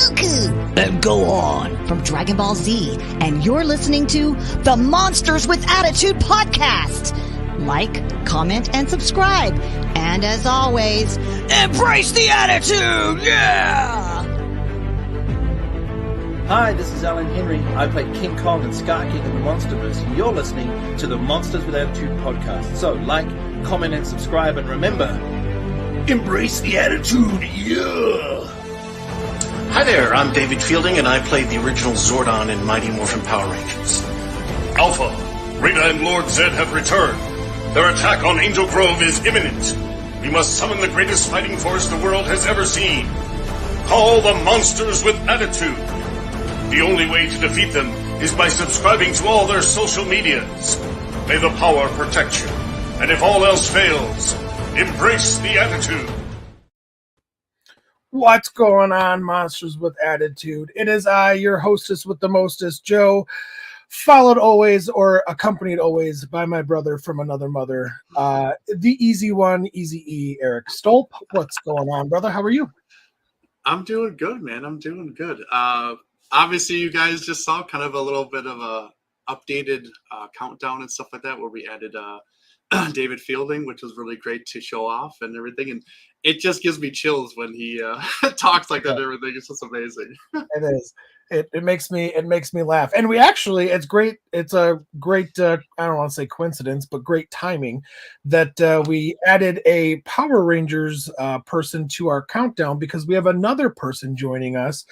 Goku, and go on from Dragon Ball Z. And you're listening to the Monsters with Attitude podcast. Like, comment, and subscribe. And as always, embrace the attitude! Yeah! Hi, this is Alan Henry. I play King Kong and Scar King in the Monsterverse. You're listening to the Monsters with Attitude podcast. So, like, comment, and subscribe, and remember, embrace the attitude, yeah! Hi there, I'm David Fielding, and I played the original Zordon in Mighty Morphin Power Rangers. Alpha, Rita and Lord Zed have returned. Their attack on Angel Grove is imminent. We must summon the greatest fighting force the world has ever seen. Call the Monsters with Attitude. The only way to defeat them is by subscribing to all their social medias. May the power protect you. And if all else fails, embrace the attitude. What's going on, Monsters with Attitude? It is I, your hostess with the mostest, Joe, followed always or accompanied always by my brother from another mother, the easy one, Easy E, Eric Stolp. What's going on, brother? How are you? I'm doing good, man. I'm doing good. Obviously, you guys just saw kind of a little bit of a updated countdown and stuff like that, where we added David Fielding, which was really great to show off and everything. And it just gives me chills when he talks like that and everything. It's just amazing. It is. It makes me laugh. And we actually, it's great. It's a great, I don't want to say coincidence, but great timing that we added a Power Rangers person to our countdown, because we have another person joining us.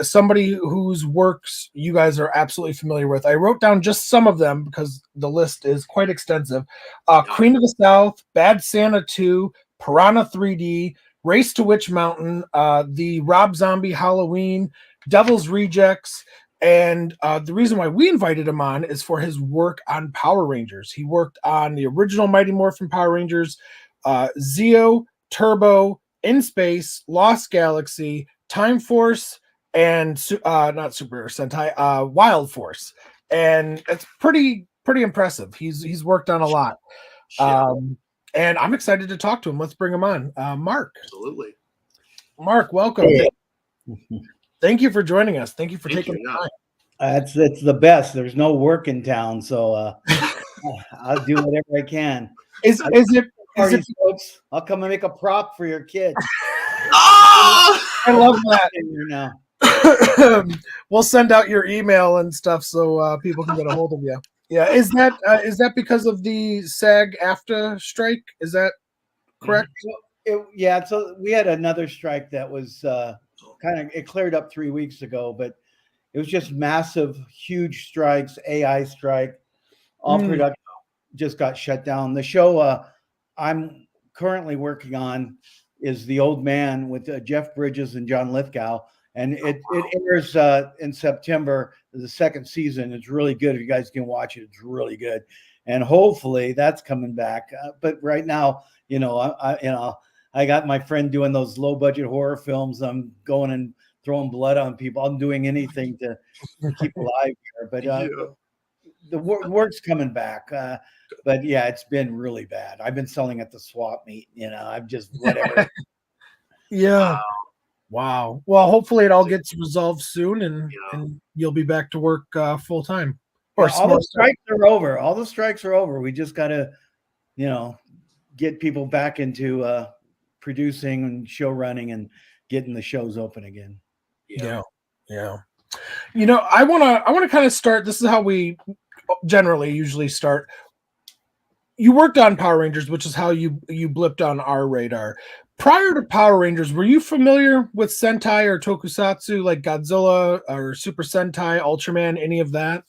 Somebody whose works you guys are absolutely familiar with. I wrote down just some of them because the list is quite extensive. Queen of the South, Bad Santa 2, Piranha 3D, Race to Witch Mountain, the Rob Zombie Halloween, Devil's Rejects, and the reason why we invited him on is for his work on Power Rangers. He worked on the original Mighty Morphin Power Rangers, Zeo, Turbo, In Space, Lost Galaxy, Time Force, and not Super Sentai, Wild Force, and it's pretty impressive. He's worked on a lot, and I'm excited to talk to him. Let's bring him on, Mark. Absolutely, Mark. Welcome. Hey. Thank you for joining us. Thank you for taking the time. It's the best. There's no work in town, so I'll do whatever I can. Is it folks? I'll come and make a prop for your kids. I love that. We'll send out your email and stuff so people can get a hold of you. Yeah, is that because of the SAG-AFTRA strike? Is that correct? Yeah. So we had another strike that was it cleared up 3 weeks ago, but it was just massive, huge strikes. AI strike, all production just got shut down. The show I'm currently working on is The Old Man with Jeff Bridges and John Lithgow, and it airs in September. The second season. It's really good. If you guys can watch it, it's really good, and hopefully that's coming back. But right now, I got my friend doing those low budget horror films. I'm going and throwing blood on people. I'm doing anything to keep alive here. But the work's coming back. But yeah, it's been really bad. I've been selling at the swap meet. I'm just whatever. Yeah. Wow. Well, hopefully it all gets resolved soon, and you'll be back to work full time. Or all the strikes are over. All the strikes are over. We just got to, get people back into producing and show running and getting the shows open again. Yeah. I want to kind of start. This is how we usually start. You worked on Power Rangers, which is how you blipped on our radar. Prior to Power Rangers, were you familiar with Sentai or Tokusatsu, like Godzilla or Super Sentai, Ultraman, any of that?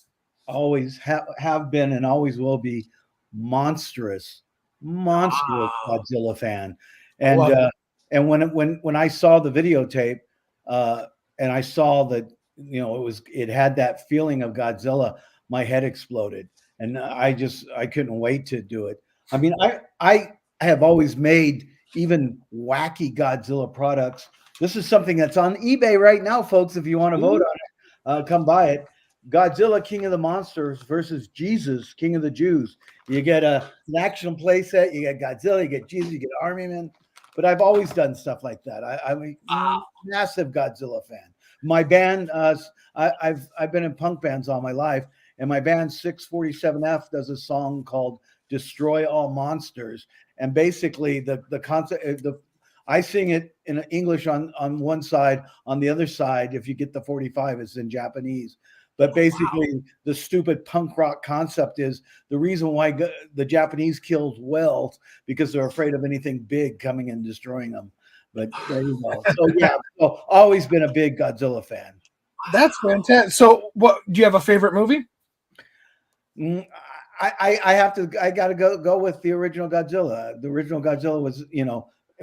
Always have been and always will be monstrous Godzilla fan. And when I saw the videotape and I saw that it had that feeling of Godzilla, my head exploded, and I couldn't wait to do it. I mean, I have always made even wacky Godzilla products. This is something that's on eBay right now, folks. If you want to vote on it, come buy it. Godzilla, King of the Monsters versus Jesus, King of the Jews. You get an action play set. You get Godzilla. You get Jesus. You get Army Men. But I've always done stuff like that. I'm a massive Godzilla fan. My band, I've been in punk bands all my life, and my band 647F does a song called "Destroy All Monsters," and basically the concept, I sing it in English on one side, on the other side, if you get the 45, it's in Japanese. But basically, the stupid punk rock concept is the reason why the Japanese killed whales because they're afraid of anything big coming and destroying them. But there you go. So yeah, so always been a big Godzilla fan. That's fantastic. So, what do you have a favorite movie? I gotta go with the original Godzilla. The original Godzilla was,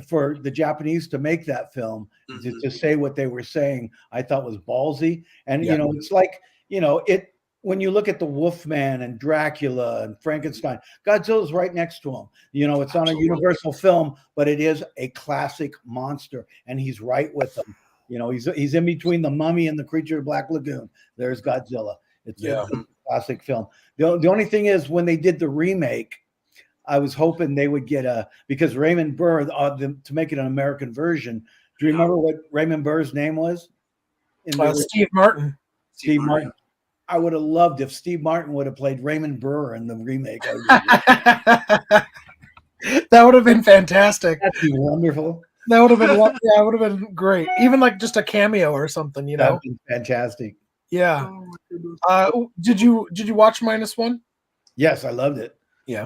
for the Japanese to make that film, to say what they were saying, I thought was ballsy. And it's like, when you look at the Wolfman and Dracula and Frankenstein, Godzilla's right next to him. It's on a Universal film, but it is a classic monster, and he's right with them. He's in between the Mummy and the Creature of Black Lagoon. There's Godzilla. It's a classic film. The only thing is, when they did the remake, I was hoping they would get because Raymond Burr, to make it an American version. Do you remember what Raymond Burr's name was? Steve Martin. Steve Martin. I would have loved if Steve Martin would have played Raymond Burr in the remake. That would have been fantastic. That'd be wonderful. That would have been, it would have been great. Even like just a cameo or something, That'd be fantastic. Yeah. Did you watch -1? Yes, I loved it. Yeah,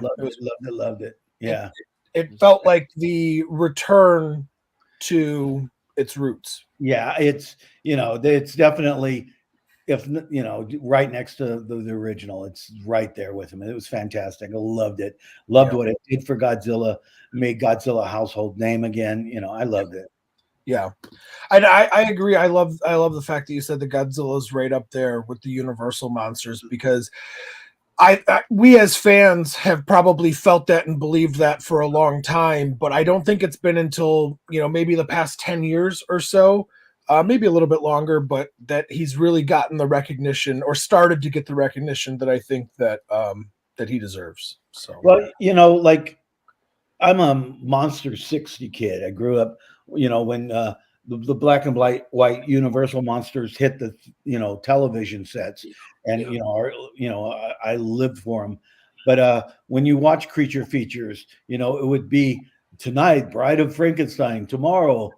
loved it. Yeah, it felt like the return to its roots. Yeah, it's it's definitely, if right next to the original. It's right there with him. It was fantastic. I loved it. Loved what it did for Godzilla. Made Godzilla a household name again. I loved it. Yeah, I agree. I love the fact that you said that Godzilla's right up there with the Universal monsters, because we as fans have probably felt that and believed that for a long time, but I don't think it's been until maybe the past 10 years or so, maybe a little bit longer, but that he's really gotten the recognition, or started to get the recognition, that I think that he deserves. So, well, like, I'm a Monster 60 kid. I grew up, when the black and white Universal monsters hit the television sets, and I lived for them. But when you watch creature features, it would be tonight Bride of Frankenstein, tomorrow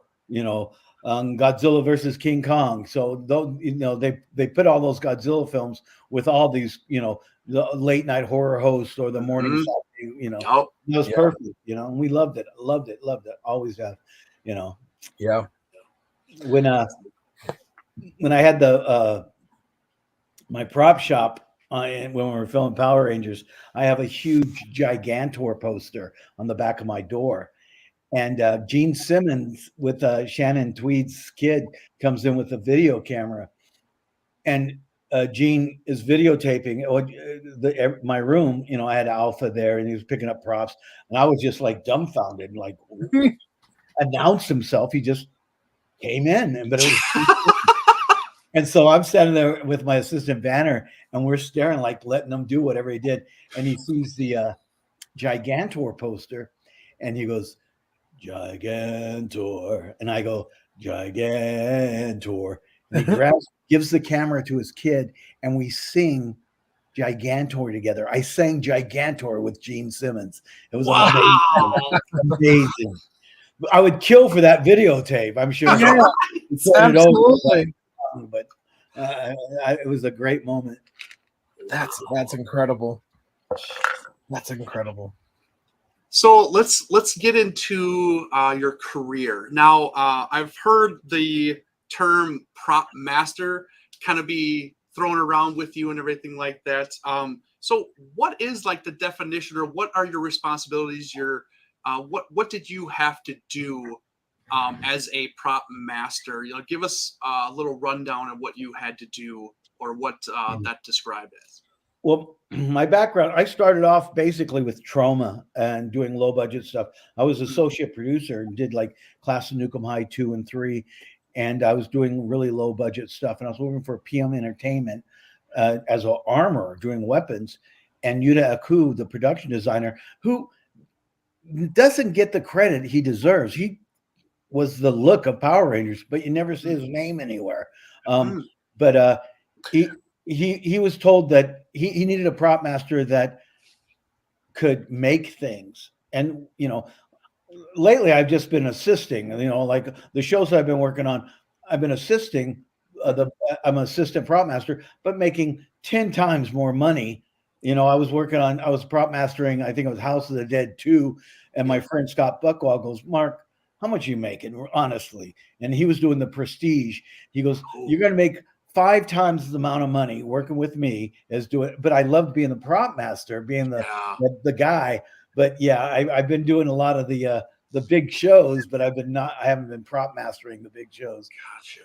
Godzilla versus King Kong. So they put all those Godzilla films with all these the late night horror hosts or the morning it was perfect. And we loved it, always have. Yeah. When I had my prop shop when we were filming Power Rangers, I have a huge Gigantor poster on the back of my door, and Gene Simmons with Shannon Tweed's kid comes in with a video camera, and Gene is videotaping my room. I had Alpha there, and he was picking up props, and I was just like dumbfounded, like announced himself. He just came in, but it was and so I'm standing there with my assistant Banner, and we're staring, like letting him do whatever he did. And he sees the Gigantor poster, and he goes, Gigantor, and I go, Gigantor, and he gives the camera to his kid, and we sing Gigantor together. I sang Gigantor with Gene Simmons. It was amazing. I would kill for that videotape. I'm sure. Yeah, absolutely. But it was a great moment. That's incredible. That's incredible. So let's get into your career. Now, I've heard the term prop master kind of be thrown around with you and everything like that. So what is like the definition, or what are your responsibilities? What did you have to do as a prop master? Give us a little rundown of what you had to do, or what that described as. Well, my background, I started off basically with trauma and doing low budget stuff. I was associate producer and did like Class of Nukem High 2 and 3. And I was doing really low budget stuff. And I was working for PM Entertainment as an armor doing weapons. And Yuta Aku, the production designer, who doesn't get the credit he deserves. He was the look of Power Rangers, but you never see his name anywhere. But he was told that he needed a prop master that could make things. And, you know, lately I've just been assisting, you know, like the shows I've been working on, I've been assisting. I'm an assistant prop master, but making 10 times more money. You know, I was prop mastering, I think it was House of the Dead 2. And my friend Scott Buckwell goes, Mark, how much are you making, honestly? And he was doing the Prestige. He goes, you're going to make 5 times the amount of money working with me as doing, but I loved being the prop master, being the guy. But yeah, I've been doing a lot of the big shows, but I haven't been prop mastering the big shows.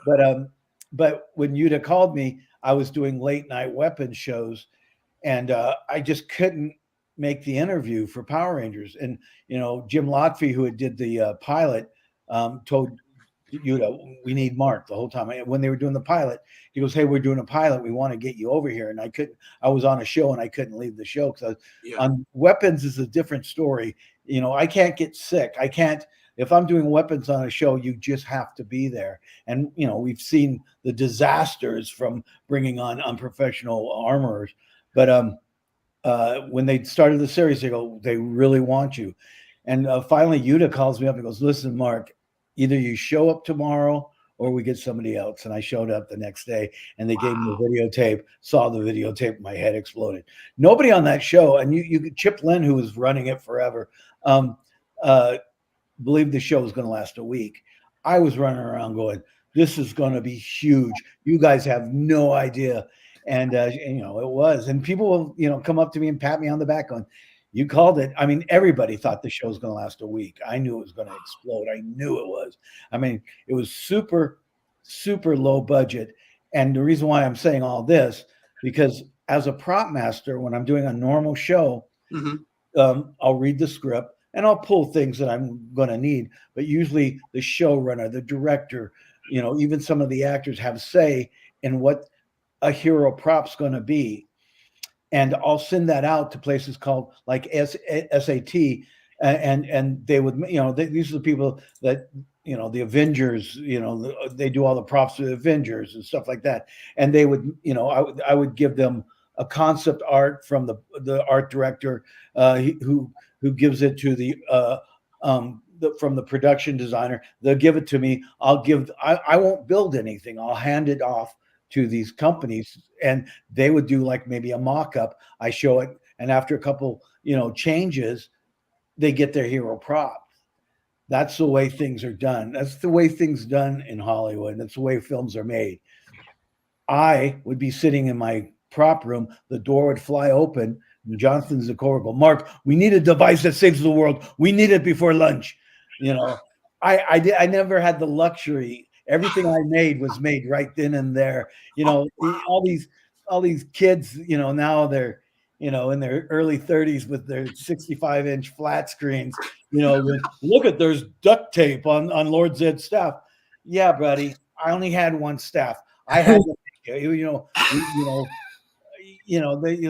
Gotcha. But when Yuta called me, I was doing late night weapons shows, and I just couldn't make the interview for Power Rangers. And, you know, Jim Lotfi, who had did the pilot, told Yuta, we need Mark the whole time. When they were doing the pilot, he goes, hey, we're doing a pilot. We want to get you over here. And I was on a show and I couldn't leave the show because on weapons is a different story. You know, I can't get sick. If I'm doing weapons on a show, you just have to be there. And, you know, we've seen the disasters from bringing on unprofessional armorers. But when they started the series, they really want you. And finally, Yuta calls me up and goes, listen, Mark, either you show up tomorrow or we get somebody else. And I showed up the next day and they gave me the videotape, saw the videotape, my head exploded. Nobody on that show, and you Chip Lynn, who was running it forever, believed the show was going to last a week. I was running around going, this is going to be huge. You guys have no idea. And you know, it was. And people will, you know, come up to me and pat me on the back going, you called it. I mean, everybody thought the show was going to last a week. I knew it was going to explode. I knew it was. I mean, it was super, super low budget. And the reason why I'm saying all this, because as a prop master, when I'm doing a normal show, I'll read the script and I'll pull things that I'm going to need. But usually the showrunner, the director, you know, even some of the actors have say in what a hero prop's going to be. And I'll send that out to places called like SAT, and they would, you know, these are the people that, you know, the Avengers, you know, they do all the props for the Avengers and stuff like that. And they would, you know, I would give them a concept art from the art director, who gives it to from the production designer. They'll give it to me. I won't build anything. I'll hand it off to these companies, and they would do like maybe a mock-up. I show it, and after a couple, you know, changes, they get their hero prop. That's the way things are done. That's the way things done in Hollywood. That's the way films are made. I would be sitting in my prop room, the door would fly open, and Jonathan Zakor would go, Mark, we need a device that saves the world. We need it before lunch. You know, I never had the luxury. Everything I made was made right then and there. You know, all these kids, you know, now they're, you know, in their early 30s with their 65-inch flat screens. You know, look at, there's duct tape on Lord Zed's staff. Yeah, buddy, I only had one staff. I had, you're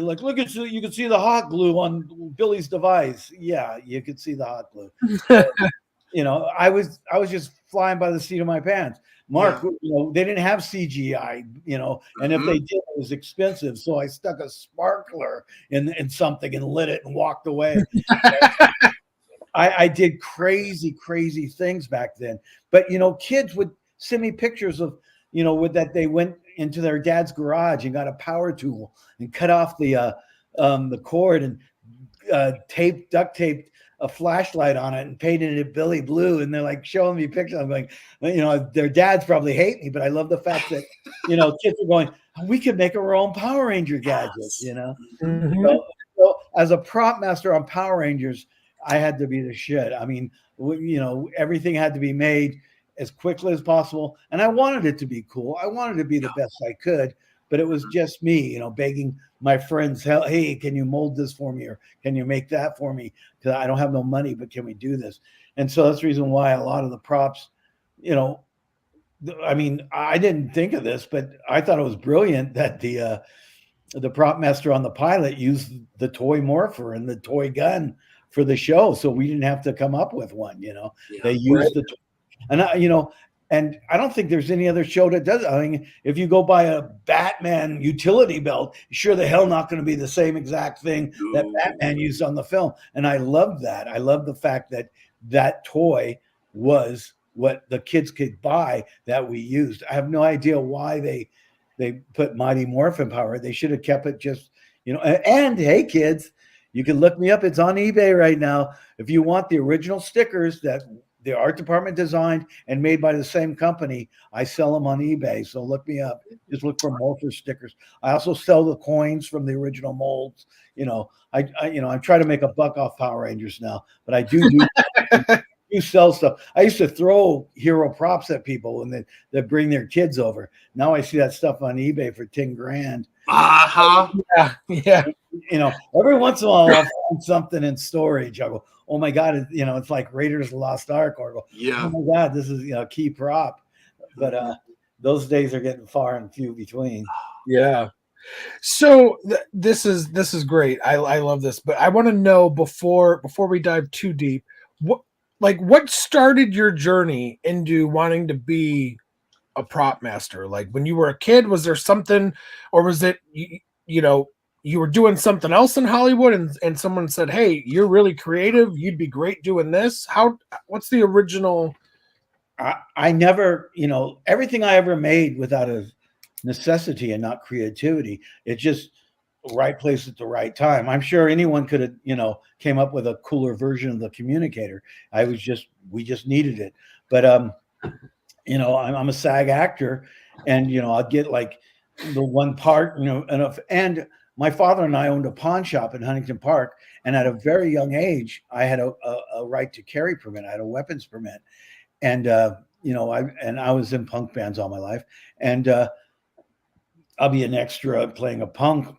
like, look at, you can see the hot glue on Billy's device. Yeah, you could see the hot glue. You know, I was just flying by the seat of my pants. Mark, you know, they didn't have CGI, you know, and if they did, it was expensive. So I stuck a sparkler in something and lit it and walked away. I did crazy things back then. But, you know, kids would send me pictures of, you know, that they went into their dad's garage and got a power tool and cut off the cord and duct taped a flashlight on it and painted it Billy blue. And they're like showing me pictures. I'm going, you know, their dads probably hate me, but I love the fact that, you know, kids are going, we could make our own Power Ranger gadgets, you know? So as a prop master on Power Rangers, I had to be the shit. I mean, you know, everything had to be made as quickly as possible. And I wanted it to be cool. I wanted to be the best I could, but it was just me, you know, begging my friends, hey, can you mold this for me? Or can you make that for me? Because I don't have no money, but can we do this? And so that's the reason why a lot of the props, you know, I mean, I didn't think of this, but I thought it was brilliant that the prop master on the pilot used the toy morpher and the toy gun for the show. So we didn't have to come up with one, you know, they used the toy And and I don't think there's any other show that does it. I mean, if you go buy a Batman utility belt, sure the hell not going to be the same exact thing that Batman used on the film. And I love that. I love the fact that that toy was what the kids could buy that we used. I have no idea why they put Mighty Morphin Power. They should have kept it just, and hey, kids, you can look me up. It's on eBay right now. If you want the original stickers that the art department designed and made by the same company, I sell them on eBay. So look me up. Just look for Morpher stickers. I also sell the coins from the original molds. I try to make a buck off Power Rangers now, but I do sell stuff. I used to throw hero props at people when they bring their kids over. Now I see that stuff on eBay for 10 grand. Yeah. Every once in a while I'll find something in storage. I go, oh my God, it's like Raiders of the Lost Ark, or oh my God, this is a key prop. But those days are getting far and few between. Yeah. So this is great. I love this, but I want to know before we dive too deep, what started your journey into wanting to be a prop master? Like when you were a kid, was there something, or was it you were doing something else in Hollywood and someone said, hey, you're really creative, you'd be great doing this? What's the original? I never, everything I ever made without a necessity and not creativity, it's just right place at the right time. I'm sure anyone could have, came up with a cooler version of the communicator. We just needed it. But, I'm a SAG actor, and, I'll get like the one part, and my father and I owned a pawn shop in Huntington Park. And at a very young age, I had a right to carry permit. I had a weapons permit. And, I was in punk bands all my life. And I'll be an extra playing a punk.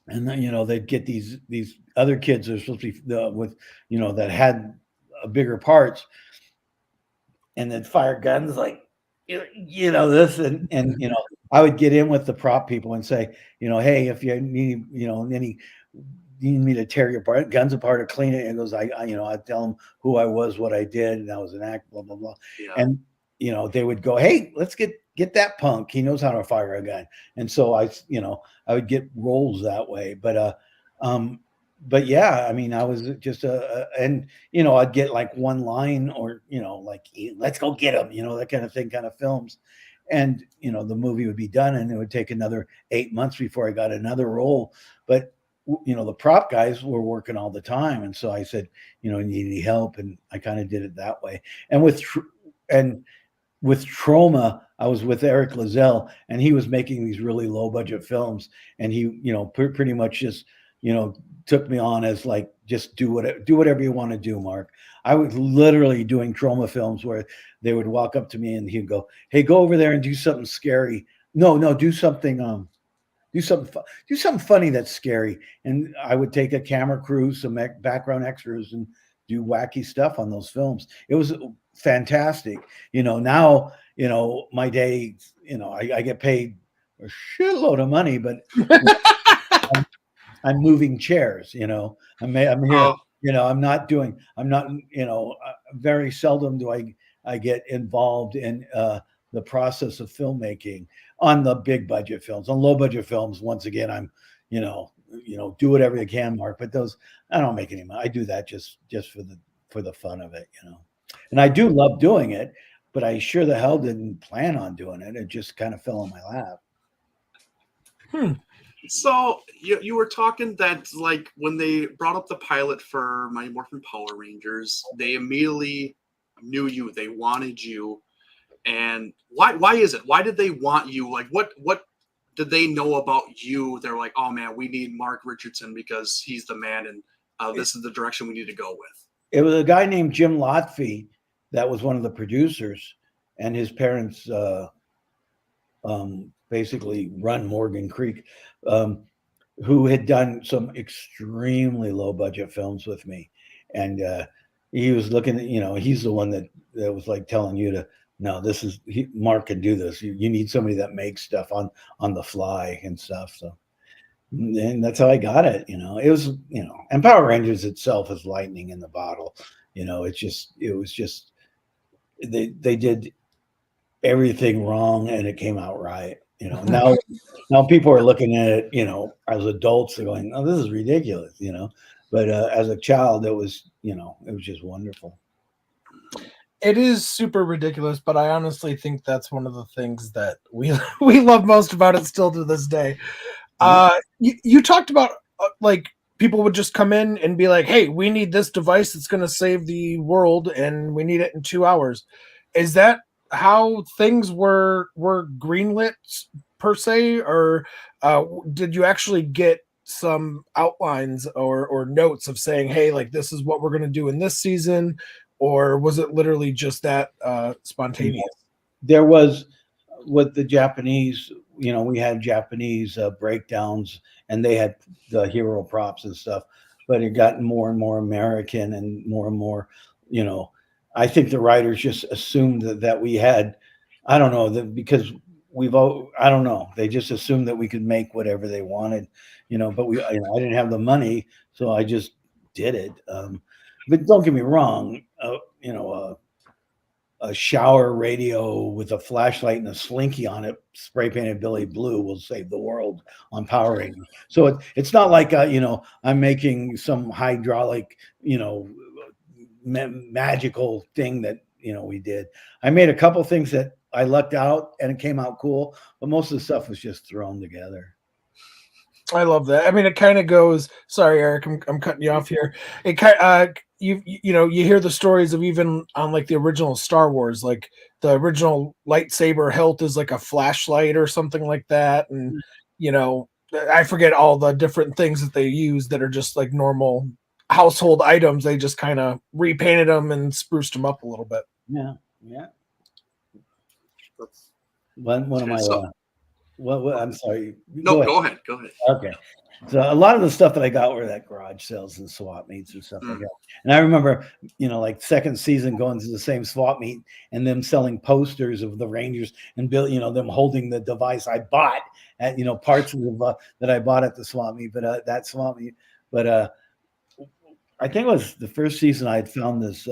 And then, they'd get these other kids that are supposed to be with, that had bigger parts. And then fire guns like, this and I would get in with the prop people and say, hey, if you need, you need me to tear your guns apart or clean it. And goes, I tell them who I was, what I did, and that was an act, blah, blah, blah. Yeah. And, they would go, hey, let's get that punk. He knows how to fire a gun. And so I would get roles that way. But yeah, I mean, I was just and I'd get like one line or, like, let's go get him, that kind of thing, kind of films. And, the movie would be done and it would take another 8 months before I got another role. But, the prop guys were working all the time. And so I said, need any help? And I kind of did it that way. And with Trauma, I was with Eric Lazelle, and he was making these really low budget films. And he, pretty much just, took me on as like, just do whatever you want to do, Mark. I was literally doing Trauma films where they would walk up to me and he'd go, hey, go over there and do something scary. No, do something, do something funny that's scary. And I would take a camera crew, some background extras, and do wacky stuff on those films. It was fantastic. Now, my day, I get paid a shitload of money, but I'm moving chairs, I'm here, I'm not, very seldom do I get involved in the process of filmmaking on the big budget films. On low budget films, once again, I'm, do whatever you can, Mark, but those, I don't make any money. I do that just for the fun of it, and I do love doing it, but I sure the hell didn't plan on doing it. It just kind of fell in my lap. So you were talking that like when they brought up the pilot for Mighty Morphin Power Rangers, they immediately knew you, they wanted you. And why is it? Why did they want you? Like what did they know about you? They're like, oh man, we need Mark Richardson because he's the man, and this is the direction we need to go with. It was a guy named Jim Lotfi that was one of the producers, and his parents basically run Morgan Creek, who had done some extremely low budget films with me. And he was looking at, he's the one that was like telling you to, no, Mark can do this. You need somebody that makes stuff on the fly and stuff. So, and that's how I got it. It was, and Power Rangers itself is lightning in the bottle. It was just they did everything wrong and it came out right. Now people are looking at it, as adults, they're going, "Oh, this is ridiculous," But as a child, it was just wonderful. It is super ridiculous, but I honestly think that's one of the things that we love most about it still to this day. You talked about like people would just come in and be like, "Hey, we need this device that's going to save the world, and we need it in 2 hours." Is that how things were greenlit per se, or did you actually get some outlines or notes of saying, "Hey, like this is what we're going to do in this season," or was it literally just that spontaneous? There was with the Japanese, we had Japanese breakdowns, and they had the hero props and stuff, but it got more and more American and more, I think the writers just assumed that we had, I don't know, that because I don't know, they just assumed that we could make whatever they wanted, but I didn't have the money, so I just did it. But don't get me wrong, a shower radio with a flashlight and a slinky on it, spray painted Billy Blue, will save the world on Power Rangers. So it's not like I'm making some hydraulic, magical thing that we did. I made a couple things that I lucked out and it came out cool, but most of the stuff was just thrown together. I love that. I mean, it kind of goes. Sorry, Eric, I'm cutting you off here. It kind you hear the stories of even on like the original Star Wars, like the original lightsaber hilt is like a flashlight or something like that, and I forget all the different things that they use that are just like normal household items. They just kind of repainted them and spruced them up a little bit. Yeah. One of my. What I'm sorry. No, go ahead. Okay. So a lot of the stuff that I got were at garage sales and swap meets and stuff like that. And I remember, like second season going to the same swap meet and them selling posters of the Rangers and them holding the device I bought at, parts of that I bought at the swap meet, but that swap meet. But I think it was the first season I had found this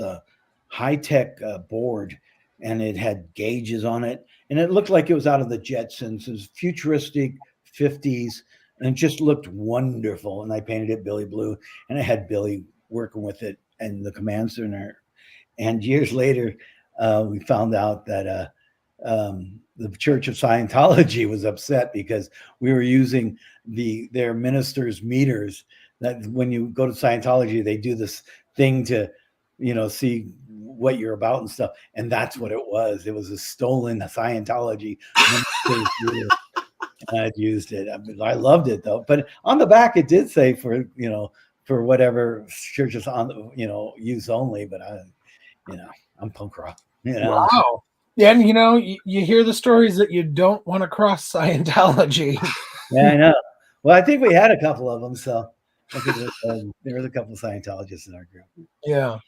high-tech board, and it had gauges on it. And it looked like it was out of the Jetsons. It was futuristic 50s, and it just looked wonderful. And I painted it Billy Blue, and I had Billy working with it and the command center. And years later, we found out that the Church of Scientology was upset because we were using their ministers' meters. That when you go to Scientology, they do this thing to, see what you're about and stuff. And that's what it was. It was a stolen Scientology. And I'd used it. I loved it though. But on the back, it did say for whatever churches on, use only. But I'm punk rock. Wow. Yeah, and you hear the stories that you don't want to cross Scientology. Yeah, I know. Well, I think we had a couple of them, so I think there was a couple of Scientologists in our group. Yeah.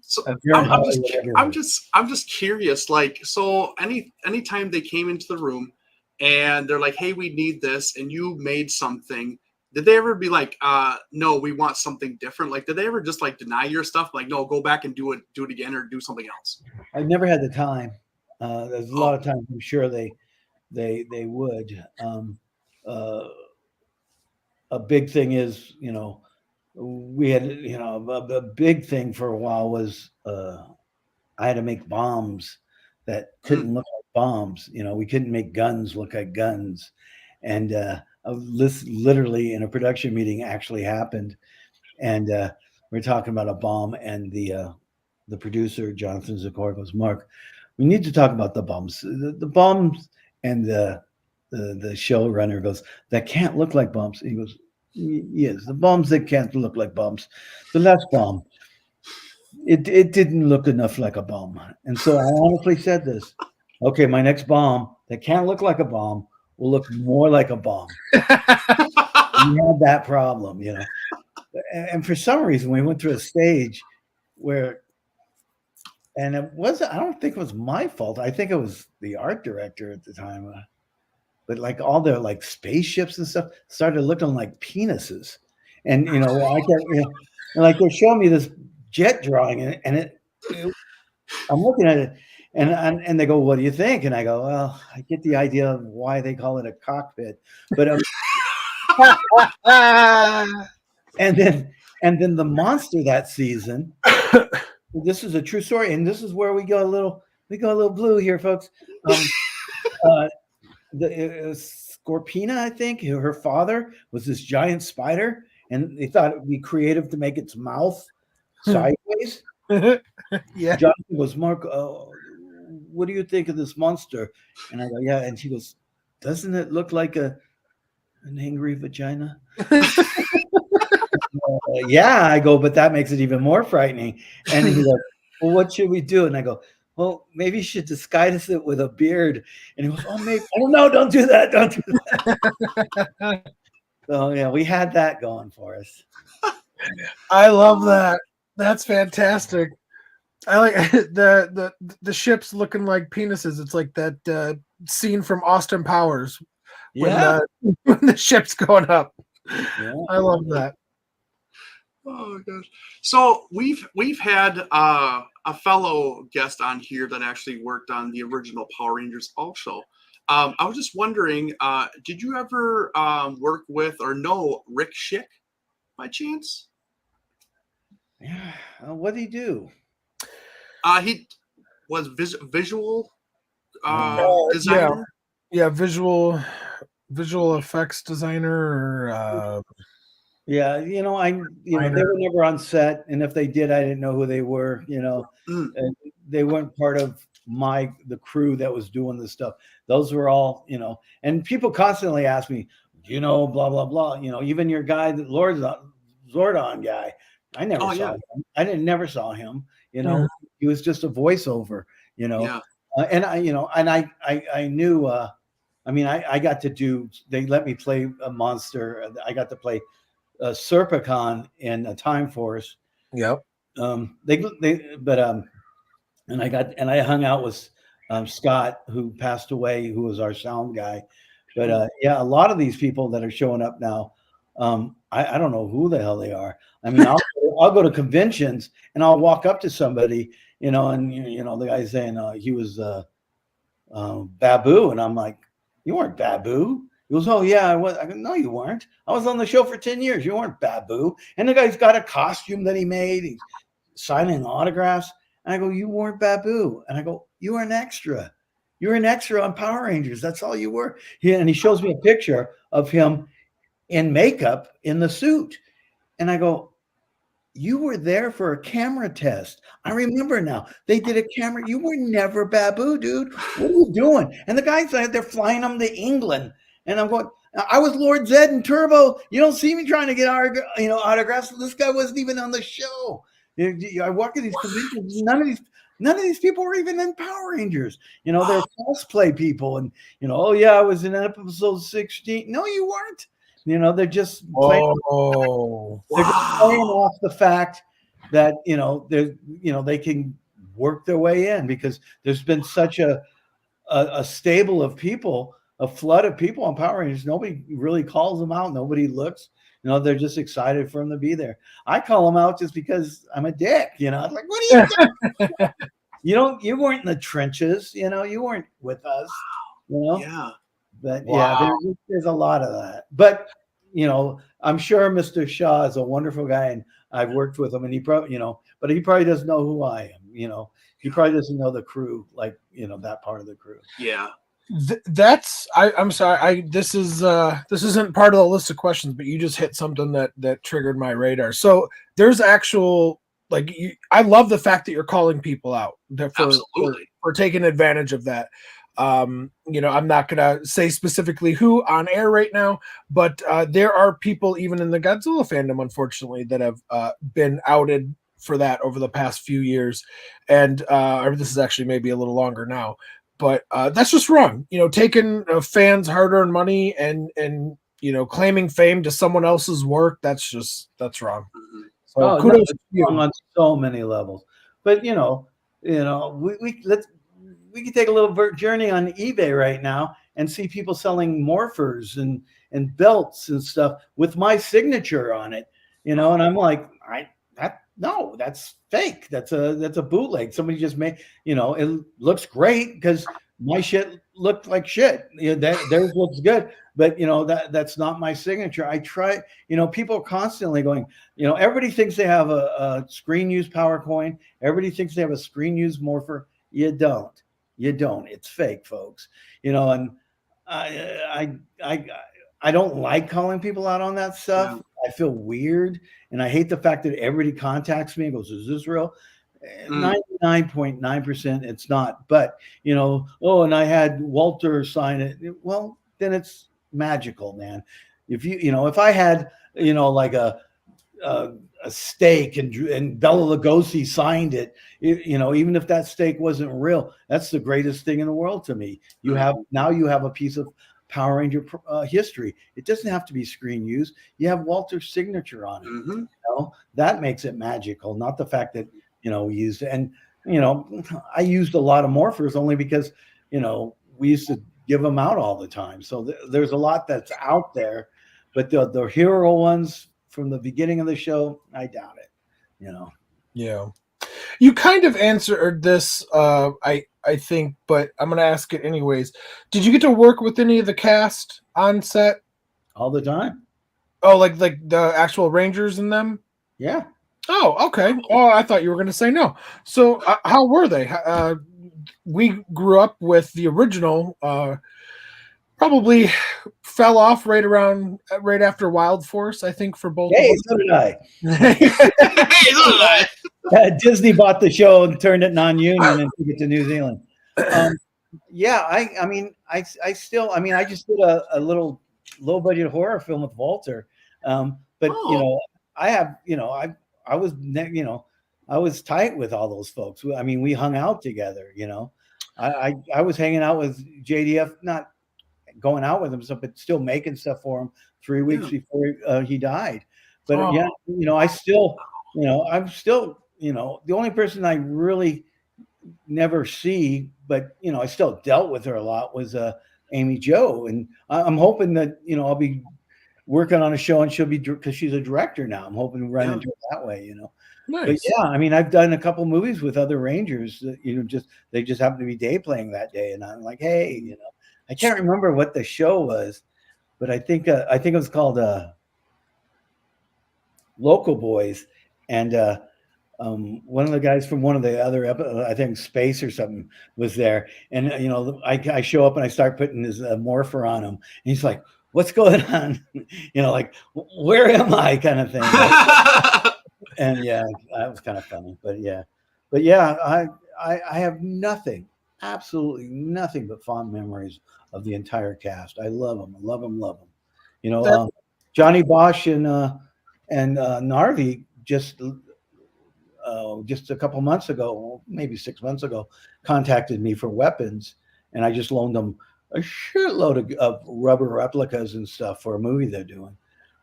So I'm just curious. Like, so anytime they came into the room and they're like, "Hey, we need this," and you made something, did they ever be like, "No, we want something different"? Like, did they ever just like deny your stuff? Like, no, go back and do it again, or do something else? I never had the time. There's a lot of times I'm sure they would. A big thing is, we had, a big thing for a while was I had to make bombs that couldn't look like bombs. We couldn't make guns look like guns. And literally in a production meeting actually happened. And we're talking about a bomb, and the producer, Jonathan Zakor, goes, "Mark, we need to talk about the bombs. The bombs." And the showrunner goes, "That can't look like bombs." And he goes, "Yes, the bombs that can't look like bombs. The last bomb, it didn't look enough like a bomb." And so I honestly said this, "Okay, my next bomb that can't look like a bomb will look more like a bomb." We had that problem, And for some reason, we went through a stage where, and I don't think it was my fault. I think it was the art director at the time. But like all their like spaceships and stuff started looking like penises. And, like they're showing me this jet drawing, and it I'm looking at it, and they go, "What do you think?" And I go, "Well, I get the idea of why they call it a cockpit, but and then the monster that season. This is a true story, and this is where we go a little blue here, folks. Scorpina, I think, her father was this giant spider, and they thought it would be creative to make its mouth sideways. Yeah. Jonathan goes, "Mark, what do you think of this monster?" And I go, "Yeah." And she goes, "Doesn't it look like an angry vagina?" Yeah, I go, "But that makes it even more frightening." And he goes, "Well, what should we do?" And I go, "Well, maybe you should disguise it with a beard." And he goes, "Oh, maybe." "Oh, no, don't do that. Don't do that." So yeah, we had that going for us. I love that. That's fantastic. I like the ships looking like penises. It's like that scene from Austin Powers when the ship's going up. Yeah. I love that. Oh gosh! So we've had a fellow guest on here that actually worked on the original Power Rangers. Also, I was just wondering, did you ever work with or know Rick Schick by chance? Yeah. What did he do? He was visual designer. Yeah, visual effects designer. Or, yeah, they were never on set, and if they did, I didn't know who they were. And they weren't part of the crew that was doing this stuff. Those were all, and people constantly ask me, blah blah blah. Even your guy, the Zordon guy, I never saw him. I never saw him. He was just a voiceover. Yeah. And I knew. I got to do. They let me play a monster. I got to play Serpicon in a Time Force. Yep. And I hung out with Scott, who passed away, who was our sound guy. But a lot of these people that are showing up now, I don't know who the hell they are. I mean, I'll go to conventions and I'll walk up to somebody, and the guy's saying he was Babu, and I'm like, "You weren't Babu." He goes, "Oh yeah, I was." I go, "No, you weren't. I was on the show for 10 years. You weren't Babu." And the guy's got a costume that he made. He's signing autographs. And I go, "You weren't Babu." And I go, "You were an extra. You were an extra on Power Rangers. That's all you were." And he shows me a picture of him in makeup in the suit. And I go, "You were there for a camera test. I remember now. They did a camera. You were never Babu, dude. What are you doing?" And the guys, they're flying them to England. And I'm going, "I was Lord Zed and Turbo. You don't see me trying to get autographs. This guy wasn't even on the show." I walk in these conventions. None of these people were even in Power Rangers. They're cosplay people. And, "Oh yeah, I was in episode 16. No, you weren't. They're just playing, they're just playing off the fact that, they can work their way in, because there's been such a stable of people, a flood of people on Power Rangers. Nobody really calls them out. Nobody looks. They're just excited for them to be there. I call them out just because I'm a dick. I'm like, "What are you doing?" You weren't in the trenches. You weren't with us. Yeah. But there's a lot of that. But I'm sure Mr. Shaw is a wonderful guy, and I've worked with him, and he probably, but he probably doesn't know who I am. He probably doesn't know the crew, like that part of the crew. Yeah. I'm sorry. This isn't part of the list of questions, but you just hit something that triggered my radar. So there's actual, I love the fact that you're calling people out for taking advantage of that. I'm not going to say specifically who on air right now, but there are people even in the Godzilla fandom, unfortunately, that have been outed for that over the past few years. And this is actually maybe a little longer now, but that's just wrong. Taking fans' hard-earned money and claiming fame to someone else's work, that's wrong. So kudos to you. On so many levels. But we can take a little journey on eBay right now and see people selling morphers and belts and stuff with my signature on it, and I'm like, no, that's fake. That's a bootleg. Somebody just made, it looks great because my shit looked like shit. Theirs looks good, but that's not my signature. I try, people are constantly going, everybody thinks they have a screen use power coin. Everybody thinks they have a screen use morpher. You don't. It's fake, folks. And I don't like calling people out on that stuff. Yeah. I feel weird, and I hate the fact that everybody contacts me and goes, "Is this real?" 99.9% it's not. But and I had Walter sign it. Well, then it's magical, man. If I had like a steak and Bela Lugosi signed it, even if that steak wasn't real, that's the greatest thing in the world to me. You have a piece of Power Ranger history. It doesn't have to be screen use. You have Walter's signature on it. Mm-hmm. That makes it magical, not the fact that we used it. And I used a lot of morphers only because we used to give them out all the time. So there's a lot that's out there, but the hero ones from the beginning of the show, I doubt it. Yeah. You kind of answered this, I think, but I'm going to ask it anyways. Did you get to work with any of the cast on set? All the time. Oh, like the actual Rangers in them? Yeah. Oh, okay. Oh, I thought you were going to say no. So how were they? We grew up with the original, probably fell off right after Wild Force, I think, for both. Hey, so did I. Hey, so did I. Disney bought the show and turned it non-union and took it to New Zealand. Yeah, I still I just did a little low-budget horror film with Walter, but I have I was tight with all those folks. I mean, we hung out together. I was hanging out with JDF, not going out with him, but still making stuff for him 3 weeks before he died. But I still, I'm still, the only person I really never see, but I still dealt with her a lot, was Amy Jo, and I'm hoping that I'll be working on a show and she'll be, because she's a director now. I'm hoping to run into it that way. Nice. But yeah, I've done a couple movies with other Rangers that they just happen to be day playing that day, and I'm like, hey, I can't remember what the show was, but I think it was called Local Boys, and one of the guys from one of the other I think Space or something was there, and I show up and I start putting his morpher on him, and he's like, "What's going on?" Like, "Where am I?" kind of thing. And yeah, that was kind of funny, but yeah, I have absolutely nothing but fond memories of the entire cast. I love them. Johnny Bosch and Narvi just a couple months ago, maybe 6 months ago, contacted me for weapons, and I just loaned them a shitload of rubber replicas and stuff for a movie they're doing.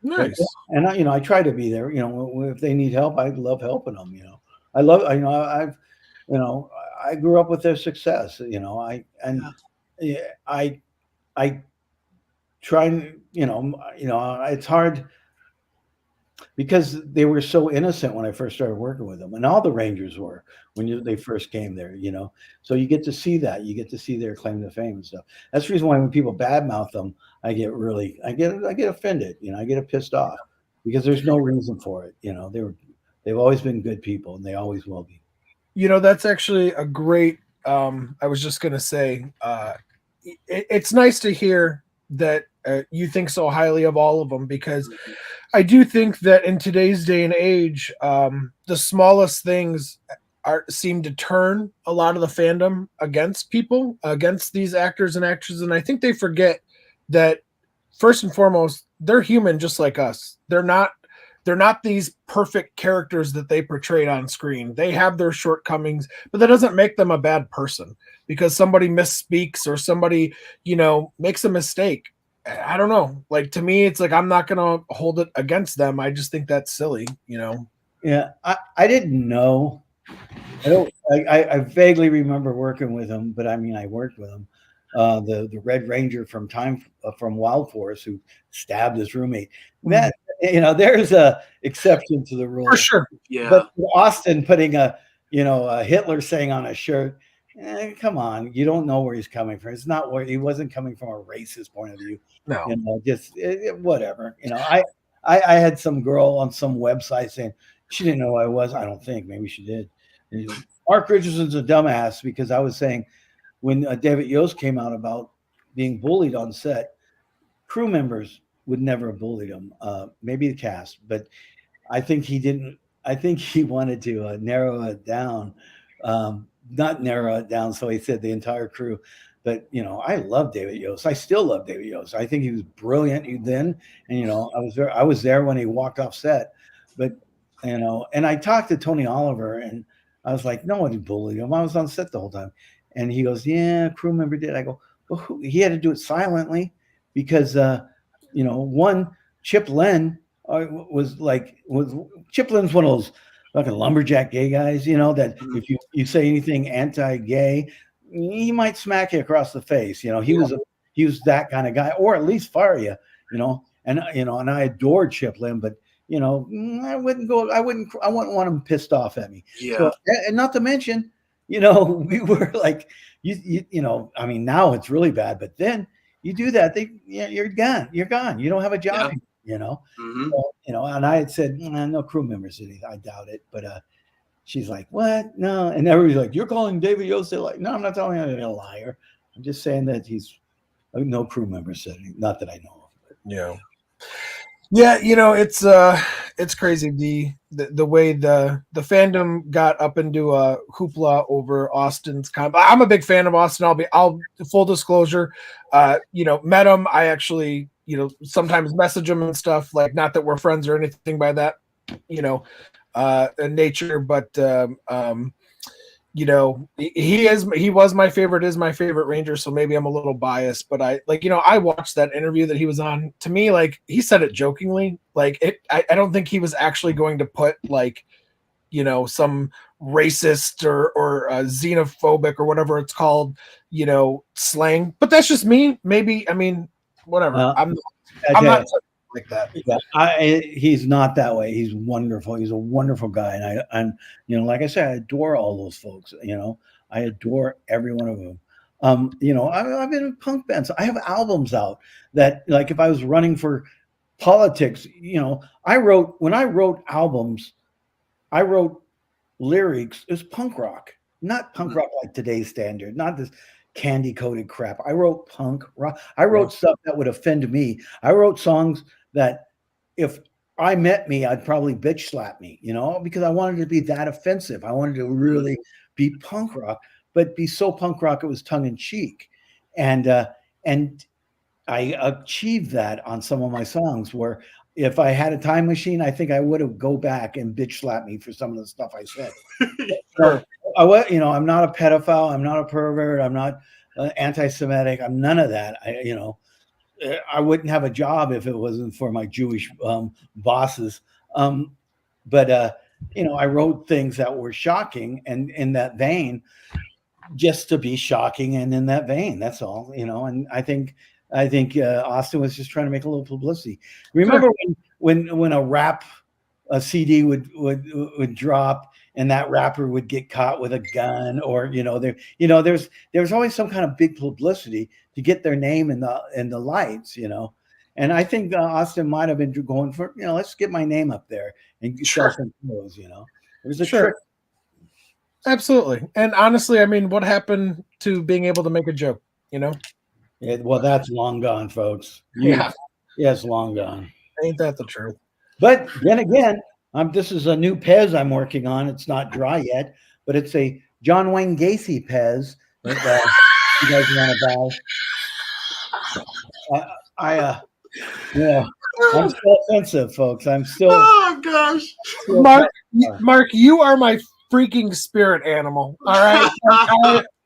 Nice. And I try to be there. If they need help, I love helping them. I grew up with their success. I try and it's hard because they were so innocent when I first started working with them, and all the Rangers were when they first came there. So you get to see that, you get to see their claim to fame and stuff. That's the reason why when people badmouth them, I get offended. I get pissed off because there's no reason for it. They've always been good people, and they always will be. That's actually a great. I was just gonna say, it's nice to hear that you think so highly of all of them, because I do think that in today's day and age, the smallest things seem to turn a lot of the fandom against people, against these actors and actresses, and I think they forget that first and foremost, they're human just like us. They're not these perfect characters that they portrayed on screen. They have their shortcomings, but that doesn't make them a bad person because somebody misspeaks or somebody, makes a mistake. I don't know. Like, to me, it's like, I'm not going to hold it against them. I just think that's silly, Yeah. I didn't know. I vaguely remember working with him, but I worked with him. The Red Ranger from Wild Force, who stabbed his roommate. That you know, there's a exception to the rule For sure. Yeah. But Austin putting a Hitler saying on a shirt, come on, you don't know where he's coming from. It's not where he wasn't coming from a racist point of view. No. You know, just whatever. You know, I had some girl on some website saying she didn't know who I was. I don't think. Maybe she did. Mark Richardson's a dumbass because I was saying when David Yost came out about being bullied on set, crew members would never have bullied him. Maybe the cast, but I think he didn't. I think he wanted to narrow it down, not narrow it down. So he said the entire crew. But, you know, I love David Yost. I still love David Yost. I think he was brilliant then. And, you know, I was there when he walked off set. But, you know, and I talked to Tony Oliver and I was like, no one bullied him. I was on set the whole time. And he goes, yeah, crew member did. I go, well, he had to do it silently because, you know, one, Chip Lynn Chip Lynn's one of those fucking lumberjack gay guys, you know, that if you say anything anti-gay, he might smack you across the face. You know, he was that kind of guy, or at least fire you, you know. And and I adored Chip Lynn, but you know, I wouldn't want him pissed off at me. Yeah. So, and not to mention, you know, we were like, you know, I mean, now it's really bad, but then you do that, you're gone. You're gone. You don't have a job. Yeah. You know, so, you know, and I had said, no crew members. I doubt it. But she's like, what? No. And everybody's like, you're calling David Yost like, no, I'm not telling you a liar. I'm just saying that no crew members said it. Not that I know of. But. Yeah. You know, it's crazy. The way the fandom got up into a hoopla over Austin's comment. I'm a big fan of Austin. I'll full disclosure, you know, met him. I actually, you know, sometimes message him and stuff, like, not that we're friends or anything by that, you know, nature, but, you know, he was my favorite, is my favorite Ranger. So maybe I'm a little biased, but I watched that interview that he was on. To me, like, he said it jokingly, like I don't think he was actually going to put, like, you know, some racist or xenophobic or whatever it's called, you know, slang, but that's just me. Maybe, I mean, whatever. I'm not like that. Yeah, he's not that way. He's wonderful. He's a wonderful guy, and I'm, you know, like I said, I adore all those folks. You know, I adore every one of them. You know, I've been in punk bands. I have albums out that, like, if I was running for politics, you know, when I wrote albums, I wrote lyrics as punk rock, not punk rock like today's standard, not this candy coated crap. I wrote punk rock. I wrote stuff that would offend me. I wrote songs that if I met me, I'd probably bitch slap me, you know, because I wanted to be that offensive. I wanted to really be punk rock, but be so punk rock it was tongue in cheek. And I achieved that on some of my songs, where if I had a time machine, I think I would have go back and bitch slap me for some of the stuff I said. So, you know, I'm not a pedophile. I'm not a pervert. I'm not anti-Semitic. I'm none of that. You know, I wouldn't have a job if it wasn't for my Jewish bosses. But you know, I wrote things that were shocking and in that vein, just to be shocking and in that vein. That's all. You know, and I think Austin was just trying to make a little publicity. Remember when a CD would drop and that rapper would get caught with a gun, or there's always some kind of big publicity to get their name in the lights, you know. And I think Austin might have been going for, let's get my name up there and sell some clothes, you know. It was a trick. Absolutely. And honestly, I mean, what happened to being able to make a joke, you know? Well, that's long gone, folks. Yeah, it's long gone. Ain't that the truth? But then again, this is a new Pez I'm working on. It's not dry yet, but it's a John Wayne Gacy Pez that you guys want to buy. I'm still offensive, folks. I'm still. Oh gosh, Mark, you are my freaking spirit animal. All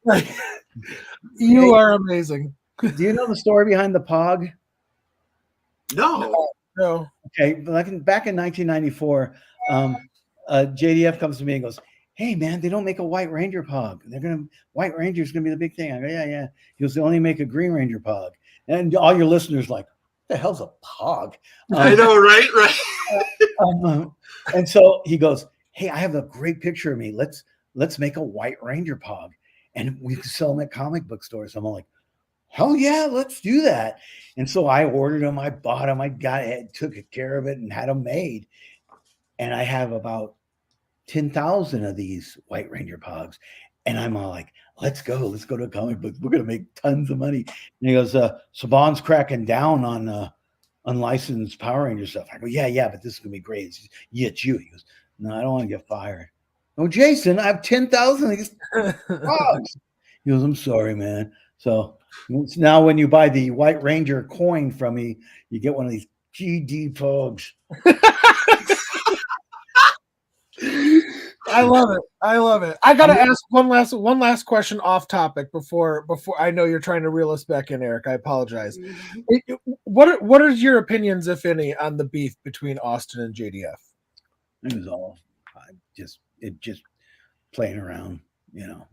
right, you are amazing. Do you know the story behind the Pog? No. Okay, back in 1994, JDF comes to me and goes, "Hey man, they don't make a White Ranger Pog. White Ranger's gonna be the big thing." I go, "Yeah." He goes, "They only make a Green Ranger Pog." And all your listeners like, "What the hell's a Pog?" I know, right? And so he goes, "Hey, I have a great picture of me. Let's make a White Ranger pog, and we can sell them at comic book stores." I'm like, "Hell yeah, let's do that!" And so I ordered them. I bought them. I got it, took care of it, and had them made. And I have about 10,000 of these White Ranger pogs. And I'm all like, let's go to a comic book. We're going to make tons of money. And he goes, Saban's cracking down on unlicensed Power Ranger stuff. I go, yeah, but this is going to be great. It's you. He goes, no, I don't want to get fired. Oh, Jason, I have 10,000 of these pogs. He goes, I'm sorry, man. So now when you buy the White Ranger coin from me, you get one of these GD pogs. I love it. I gotta ask one last question off topic before I know you're trying to reel us back in, Eric. I apologize. What are your opinions, if any, on the beef between Austin and JDF? It was all just playing around, you know.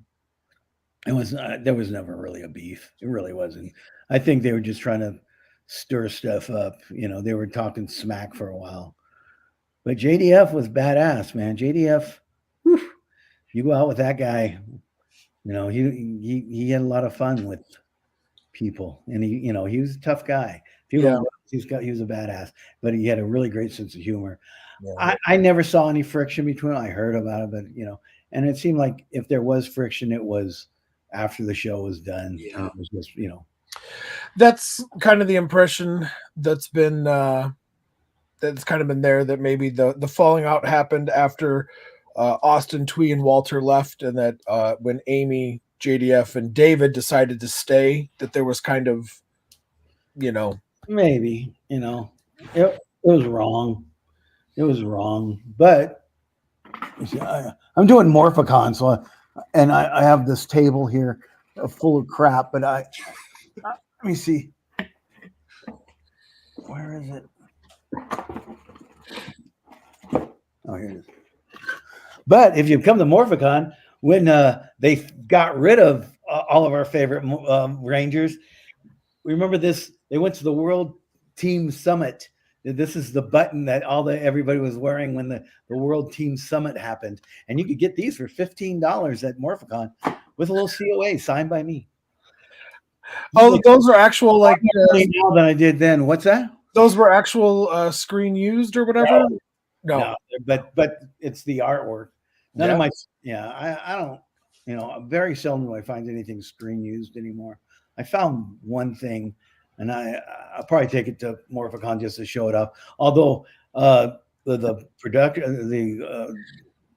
It was there was never really a beef. It really wasn't. I think they were just trying to stir stuff up. You know, they were talking smack for a while. But JDF was badass, man. JDF, whew, you go out with that guy, you know, he had a lot of fun with people, and he was a tough guy. He was a badass, but he had a really great sense of humor. Yeah. I never saw any friction between them. I heard about it, but and it seemed like if there was friction, it was after the show was done. Yeah. It was just, that's kind of the impression that's been that's kind of been there, that maybe the falling out happened after Austin, Twee, and Walter left, and that when Amy, JDF, and David decided to stay, that there was kind of, maybe, it was wrong. It was wrong, but I'm doing Morphicon, so I have this table here full of crap, but let me see. Where is it? Oh, here it is. But if you come to Morphicon, when they got rid of all of our favorite Rangers, remember this? They went to the World Team Summit. This is the button that everybody was wearing when the World Team Summit happened, and you could get these for $15 at Morphicon with a little COA signed by me. Oh, those are actual now than I did then. What's that? Those were actual screen used or whatever. No, but it's the artwork. None of my I don't very seldom do I find anything screen used anymore. I found one thing, and I'll probably take it to Morphicon just to show it up. Although the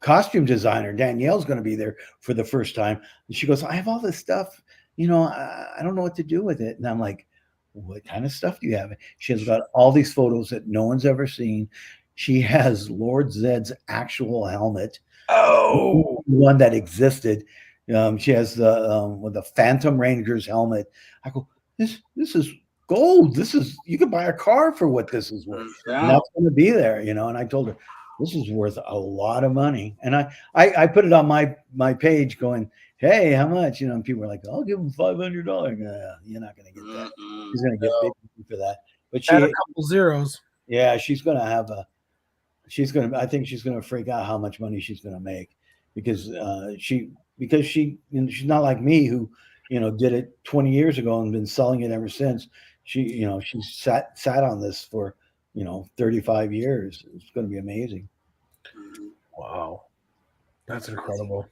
costume designer Danielle's going to be there for the first time, and she goes, "I have all this stuff. I don't know what to do with it." And I'm like, "What kind of stuff do you have?" She has got all these photos that no one's ever seen. She has Lord Zed's actual helmet. Oh, one that existed. She has the Phantom Ranger's helmet. I go, this is gold. You could buy a car for what this is worth. Yeah. And that's going to be there, And I told her this is worth a lot of money. And I put it on my page, going, "Hey, how much?" And people were like, "I'll give him $500." You're not going to get that. He's going to get big for that. But she add a couple zeros. Yeah, she's going to have I think she's going to freak out how much money she's going to make, because she's not like me, who, did it 20 years ago and been selling it ever since. She sat on this for, 35 years. It's going to be amazing. Wow. That's incredible.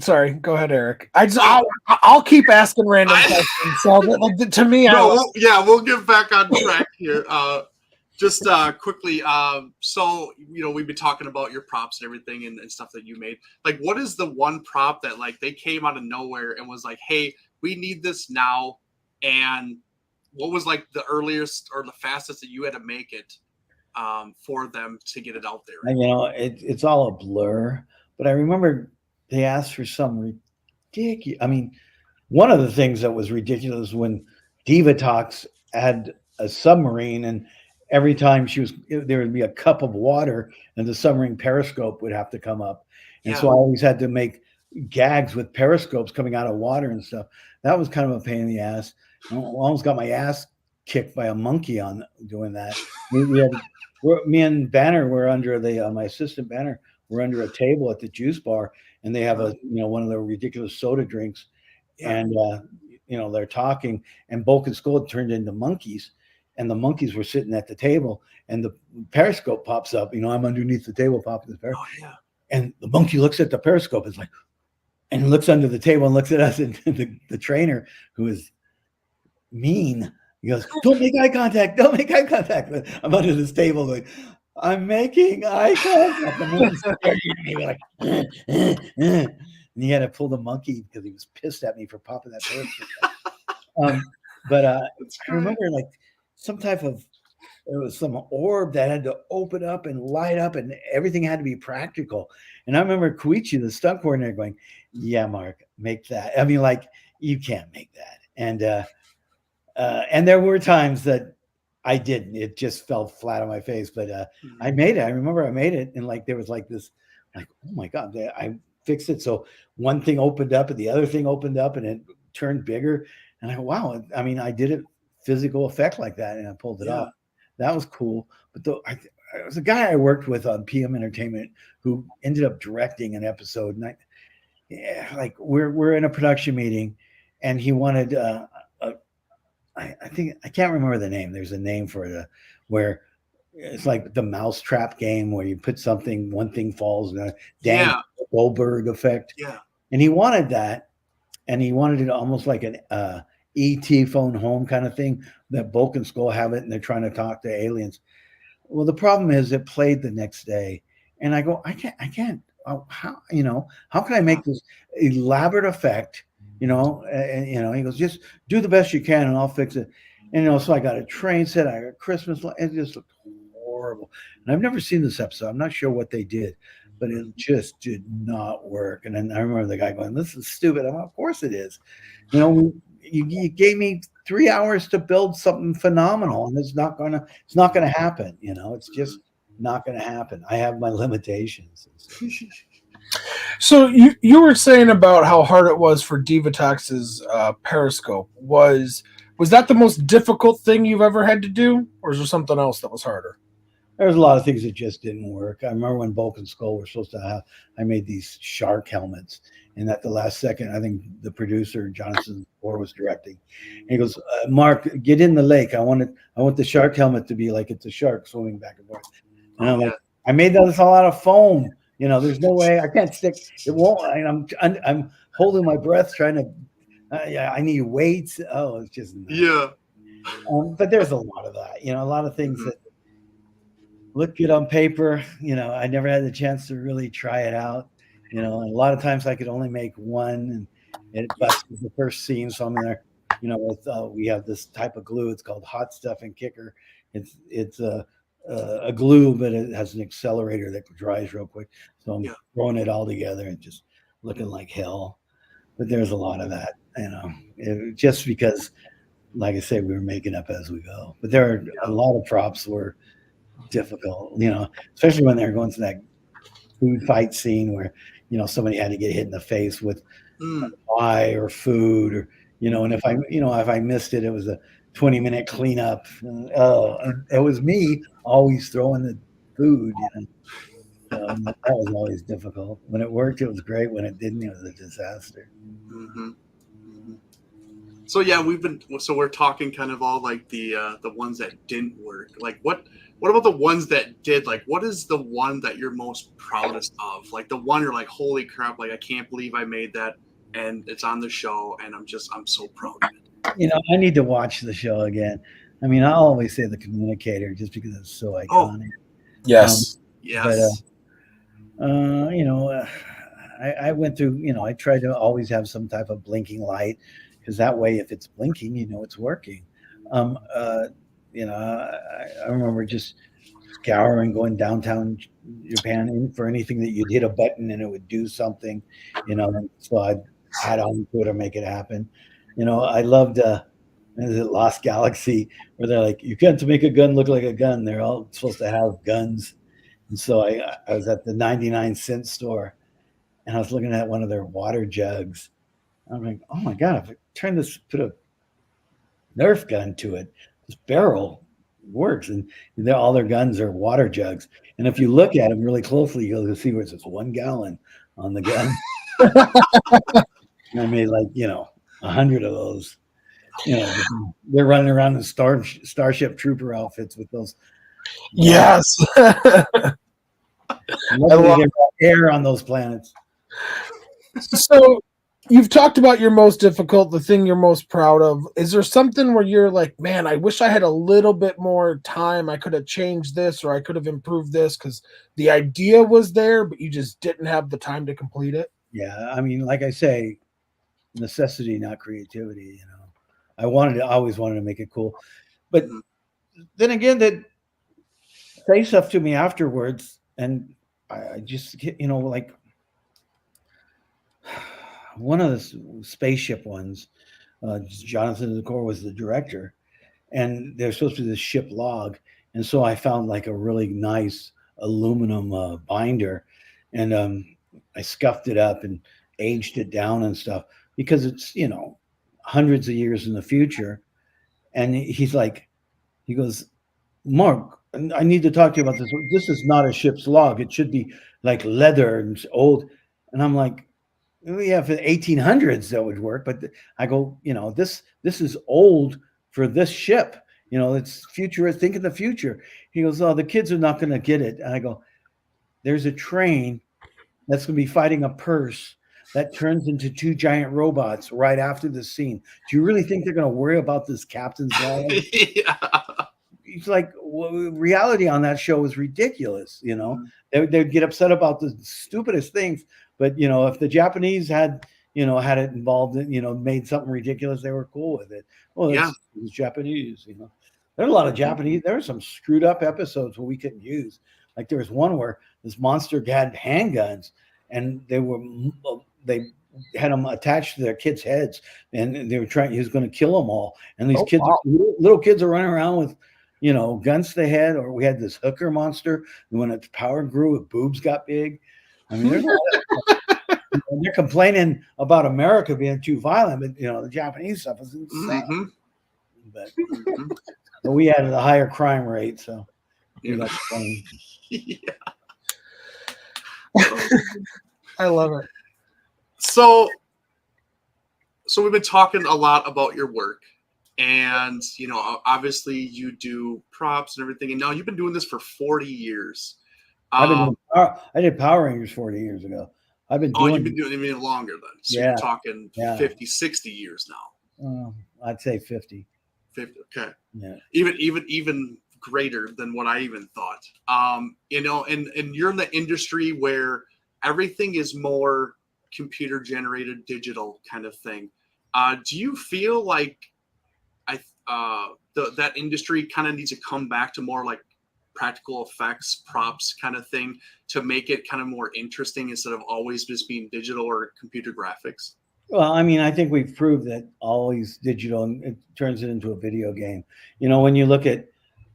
Sorry, go ahead, Eric. I'll keep asking random questions. So to me, we'll get back on track here. Just quickly, so we've been talking about your props and everything and stuff that you made. Like, what is the one prop that they came out of nowhere and was like, "Hey, we need this now"? And what was the earliest or the fastest that you had to make it for them to get it out there? It's all a blur, but I remember they asked for some ridiculous. I mean, one of the things that was ridiculous when Diva Talks had a submarine, and every time there would be a cup of water and the submarine periscope would have to come up. And so I always had to make gags with periscopes coming out of water and stuff. That was kind of a pain in the ass. I almost got my ass kicked by a monkey on doing that. Me and Banner were under my assistant Banner were under a table at the juice bar, and they have one of the ridiculous soda drinks, and they're talking, and Bulk and Skull turned into monkeys, and the monkeys were sitting at the table, and the periscope pops up. I'm underneath the table, popping the periscope. Oh yeah. And the monkey looks at the periscope, it's like, and looks under the table and looks at us, and the trainer, who is mean, he goes, "Don't make eye contact. Don't make eye contact." I'm under this table going, "I'm making eye contact." The monkey stared at me like, and he had to pull the monkey because he was pissed at me for popping that periscope. But I remember like some type of, it was some orb that had to open up and light up, and everything had to be practical. And I remember Koichi, the stunt coordinator, going, "Yeah, Mark, make that." I mean, like, you can't make that. And there were times that I didn't. It just fell flat on my face. But I made it. I remember I made it, and like there was like this, like, oh my God, I fixed it. So one thing opened up, and the other thing opened up, and it turned bigger. And wow, I mean, I did it physical effect like that, and I pulled it off. That was cool. But there was a guy I worked with on PM Entertainment who ended up directing an episode, and like we're in a production meeting, and he wanted I think I can't remember the name. There's a name for it where it's like the mousetrap game where you put something, one thing falls, and Dan Goldberg effect. Yeah. And he wanted that, and he wanted it almost like an ET phone home kind of thing, that Bulk and Skull have it, and they're trying to talk to aliens. Well, the problem is it played the next day, and I go, I can't. How can I make this elaborate effect? And he goes, "Just do the best you can, and I'll fix it." And so I got a train set, I got a Christmas light. It just looked horrible. And I've never seen this episode. I'm not sure what they did, but it just did not work. And then I remember the guy going, "This is stupid." I'm like, "Of course it is." You gave me 3 hours to build something phenomenal, and it's not gonna happen. It's just not gonna happen. I have my limitations. So you were saying about how hard it was for Divatox's periscope. Was that the most difficult thing you've ever had to do, or is there something else that was harder? There's a lot of things that just didn't work. I remember when Bulk and Skull were supposed to have, I made these shark helmets, and at the last second, I think the producer Jonathan Orr was directing. And he goes, "Mark, get in the lake. I want the shark helmet to be like it's a shark swimming back and forth." And I'm like, I made this all out of foam. There's no way I can't stick. It won't. I'm holding my breath, trying to. I need weights. Oh, it's just but there's a lot of that. A lot of things that look good on paper. I never had the chance to really try it out. And a lot of times I could only make one, and it busted the first scene. So I'm in there. We have this type of glue. It's called Hot Stuff and Kicker. It's a glue, but it has an accelerator that dries real quick. So I'm throwing it all together and just looking like hell. But there's a lot of that, just because, like I say, we were making up as we go. But there are a lot of props were difficult, especially when they're going to that food fight scene where, somebody had to get hit in the face with pie or food, or, and if I missed it, it was a 20-minute cleanup. And it was me always throwing the food. That was always difficult. When it worked, it was great. When it didn't, it was a disaster. Mm-hmm. Mm-hmm. So we're talking kind of all like the ones that didn't work. Like what about the ones that did? Like, what is the one that you're most proudest of? Like the one you're like, holy crap! Like I can't believe I made that, and it's on the show, and I'm so proud of it. I need to watch the show again. I mean, I always say The Communicator just because it's so iconic. Yes. Yes. But I went through. I tried to always have some type of blinking light, because that way, if it's blinking, it's working. I remember just scouring, going downtown Japan for anything that you'd hit a button and it would do something. So I'd add on to it or make it happen. I loved is it Lost Galaxy, where they're like, you can't make a gun look like a gun. They're all supposed to have guns. And so I was at the 99-cent store, and I was looking at one of their water jugs. I'm like, oh my God, if I turn this, put a Nerf gun to it, this barrel works, and all their guns are water jugs. And if you look at them really closely, you'll see where it says 1 gallon on the gun. And I made 100 of those. They're running around in Starship Trooper outfits with those. Yes. Luckily, there's air on those planets. So you've talked about your most difficult, the thing you're most proud of. Is there something where you're like, man, I wish I had a little bit more time. I could have changed this, or I could have improved this because the idea was there, but you just didn't have the time to complete it? Yeah, I mean, like I say, necessity, not creativity. I always wanted to make it cool, but then again, that say stuff to me afterwards, and I just like one of the spaceship ones. Jonathan Zakor was the director, and there's supposed to be this ship log, and so I found like a really nice aluminum binder, and I scuffed it up and aged it down and stuff because it's hundreds of years in the future. And he goes, Mark, I need to talk to you about this. This is not a ship's log. It should be like leather and old. And I'm like, yeah, for the 1800s that would work. But I go, this is old for this ship. It's future. Think of the future. He goes, oh, the kids are not going to get it. And I go, there's a train that's going to be fighting a purse that turns into 2 giant robots right after the scene. Do you really think they're going to worry about this captain's log? Yeah. He's like, well, reality on that show was ridiculous. They'd get upset about the stupidest things, but if the Japanese had had it involved in made something ridiculous, they were cool with it. Well, it was Japanese. There are a lot of Japanese. There were some screwed up episodes where we couldn't use. Like there was one where this monster had handguns, and they had them attached to their kids' heads, and he was going to kill them all. And these little kids are running around with, guns to the head. Or we had this hooker monster, and when its power grew, its boobs got big. I mean, there's they're complaining about America being too violent, but the Japanese stuff is insane. But we had a higher crime rate, so we got funny. Yeah. I love it. So we've been talking a lot about your work, and obviously you do props and everything, and now you've been doing this for 40 years. I did Power Rangers 40 years ago. You've been doing it even longer then. So you're talking 50, 60 years now. I'd say 50. 50. Okay. Yeah. Even greater than what I even thought. And you're in the industry where everything is more computer generated, digital kind of thing. Do you feel like that industry kind of needs to come back to more like practical effects, props kind of thing to make it kind of more interesting instead of always just being digital or computer graphics? Well, I mean, I think we've proved that always digital, and it turns it into a video game. When you look at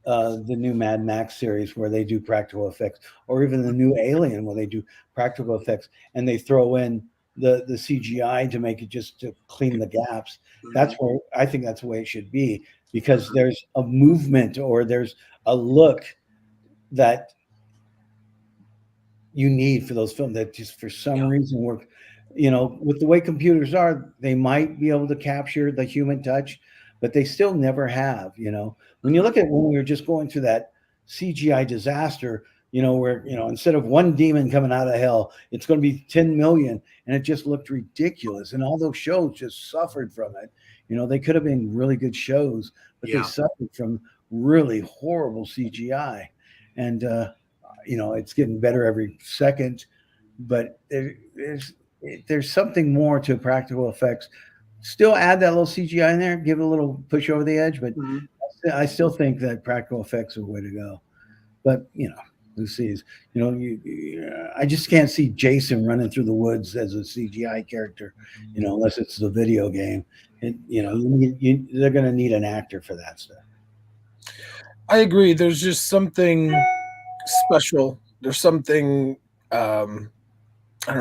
the new Mad Max series where they do practical effects, or even the new Alien where they do practical effects, and they throw in the CGI to make it just to clean the gaps. That's where I think that's the way it should be, because there's a movement or there's a look that you need for those films that just for some reason work. With the way computers are, they might be able to capture the human touch, but they still never have. When you look at when we were just going through that CGI disaster, where instead of one demon coming out of hell, it's going to be 10 million, and it just looked ridiculous, and all those shows just suffered from it. They could have been really good shows, but they suffered from really horrible CGI, and it's getting better every second, but there's something more to practical effects. Still add that little CGI in there, give it a little push over the edge, but I still think that practical effects are the way to go. But who sees? I just can't see Jason running through the woods as a CGI character, unless it's the video game. And they're going to need an actor for that stuff. I agree. There's just something special. There's something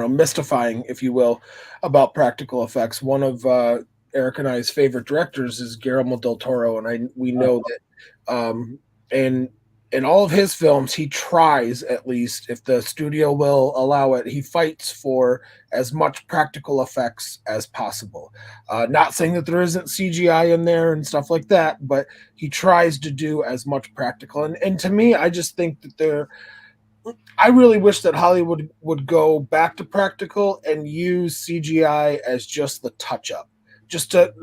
mystifying, if you will, about practical effects. One of Eric and I's favorite directors is Guillermo del Toro, and we know that And in all of his films, he tries, at least if the studio will allow it, he fights for as much practical effects as possible. Not saying that there isn't CGI in there and stuff like that, but he tries to do as much practical. And to me, I just think that I really wish that Hollywood would go back to practical and use CGI as just the touch up, just to,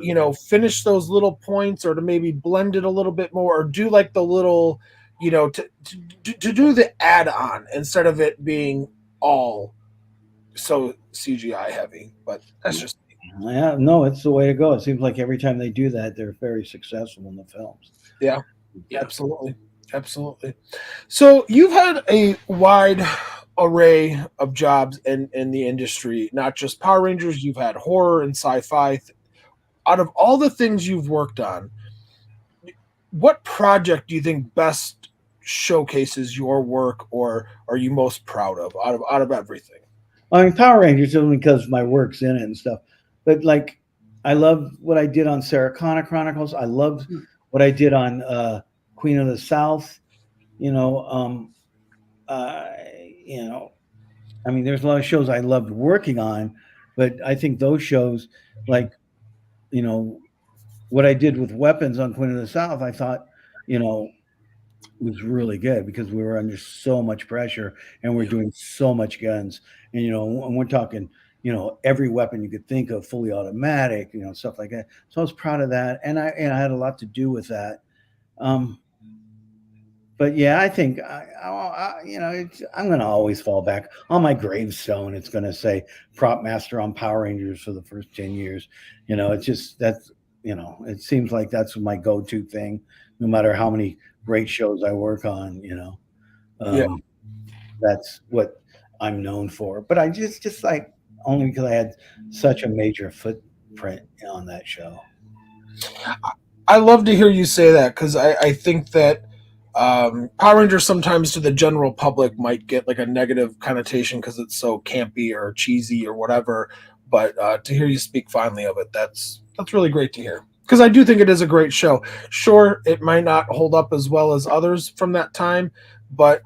finish those little points, or to maybe blend it a little bit more, or do like the little, to do the add on instead of it being all so CGI heavy. But that's just Yeah, no, it's the way to go. It seems like every time they do that, they're very successful in the films. yeah. Absolutely. Absolutely. So you've had a wide array of jobs in the industry, not just Power Rangers. You've had horror and sci-fi. Out of all the things you've worked on, what project do you think best showcases your work, or are you most proud of out of everything? I mean, Power Rangers only because my work's in it and stuff. But like, I love what I did on Conner Chronicles. I loved what I did on Queen of the South. I mean, there's a lot of shows I loved working on, but I think those shows, like, what I did with weapons on Queen of the South, I thought, was really good because we were under so much pressure and we're doing so much guns. And, and we're talking, every weapon you could think of, fully automatic, stuff like that. So I was proud of that. And I had a lot to do with that. But yeah, I think I'm going to always fall back on my gravestone. It's going to say prop master on Power Rangers for the first 10 years. It's just it seems like that's my go-to thing, no matter how many great shows I work on. That's what I'm known for. But I just like, only because I had such a major footprint on that show. I love to hear you say that, because I think that Power Rangers sometimes to the general public might get like a negative connotation because it's so campy or cheesy or whatever. But to hear you speak fondly of it, that's really great to hear, because I do think it is a great show. Sure, it might not hold up as well as others from that time, but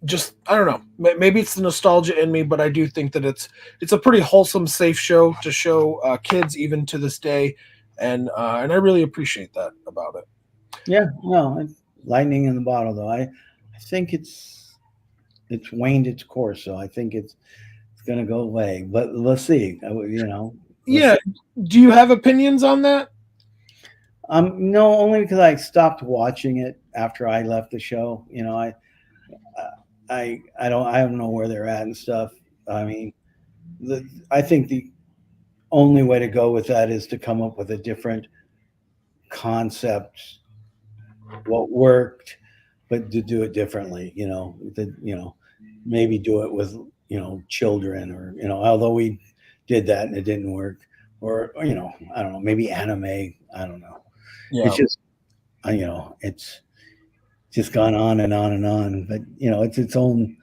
just, I don't know, maybe it's the nostalgia in me, but I do think that it's a pretty wholesome, safe show to show kids even to this day, and I really appreciate that about it. Yeah, no, lightning in the bottle though. I think it's waned its course, so I think it's going to go away. But let's see. Yeah. Do you have opinions on that? No, only because I stopped watching it after I left the show. I don't know where they're at and stuff. I mean, I think the only way to go with that is to come up with a different concept, what worked, but to do it differently. Maybe do it with children, or although we did that and it didn't work, or I don't know, maybe anime. I don't know. Yeah. It's just it's just gone on and on and on. But it's its own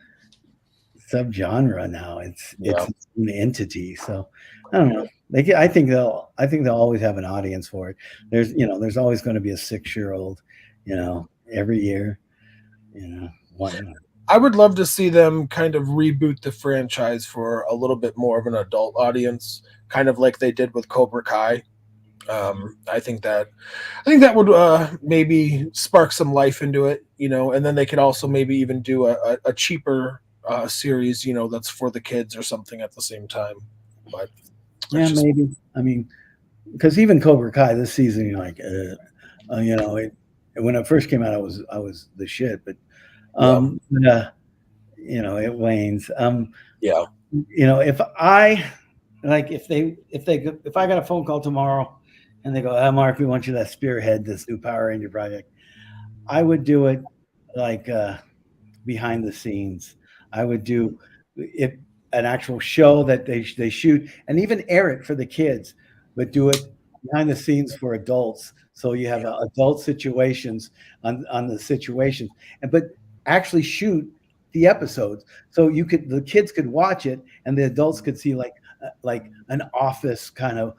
subgenre now. It's its own entity. So I don't know. I think they'll always have an audience for it. There's always going to be a 6-year-old, every year. I would love to see them kind of reboot the franchise for a little bit more of an adult audience, kind of like they did with Cobra Kai. I think that would maybe spark some life into it, and then they could also maybe even do a cheaper series, that's for the kids or something at the same time. But maybe. I mean, because even Cobra Kai this season, when it first came out, I was the shit, but it wanes. If I got a phone call tomorrow and they go, Mark, we want you to spearhead this new Power Ranger project, I would do it like behind the scenes. I would do it, an actual show that they shoot and even air it for the kids, but do it behind the scenes for adults. So you have adult situations on the situations, but actually shoot the episodes so the kids could watch it and the adults could see like an office kind of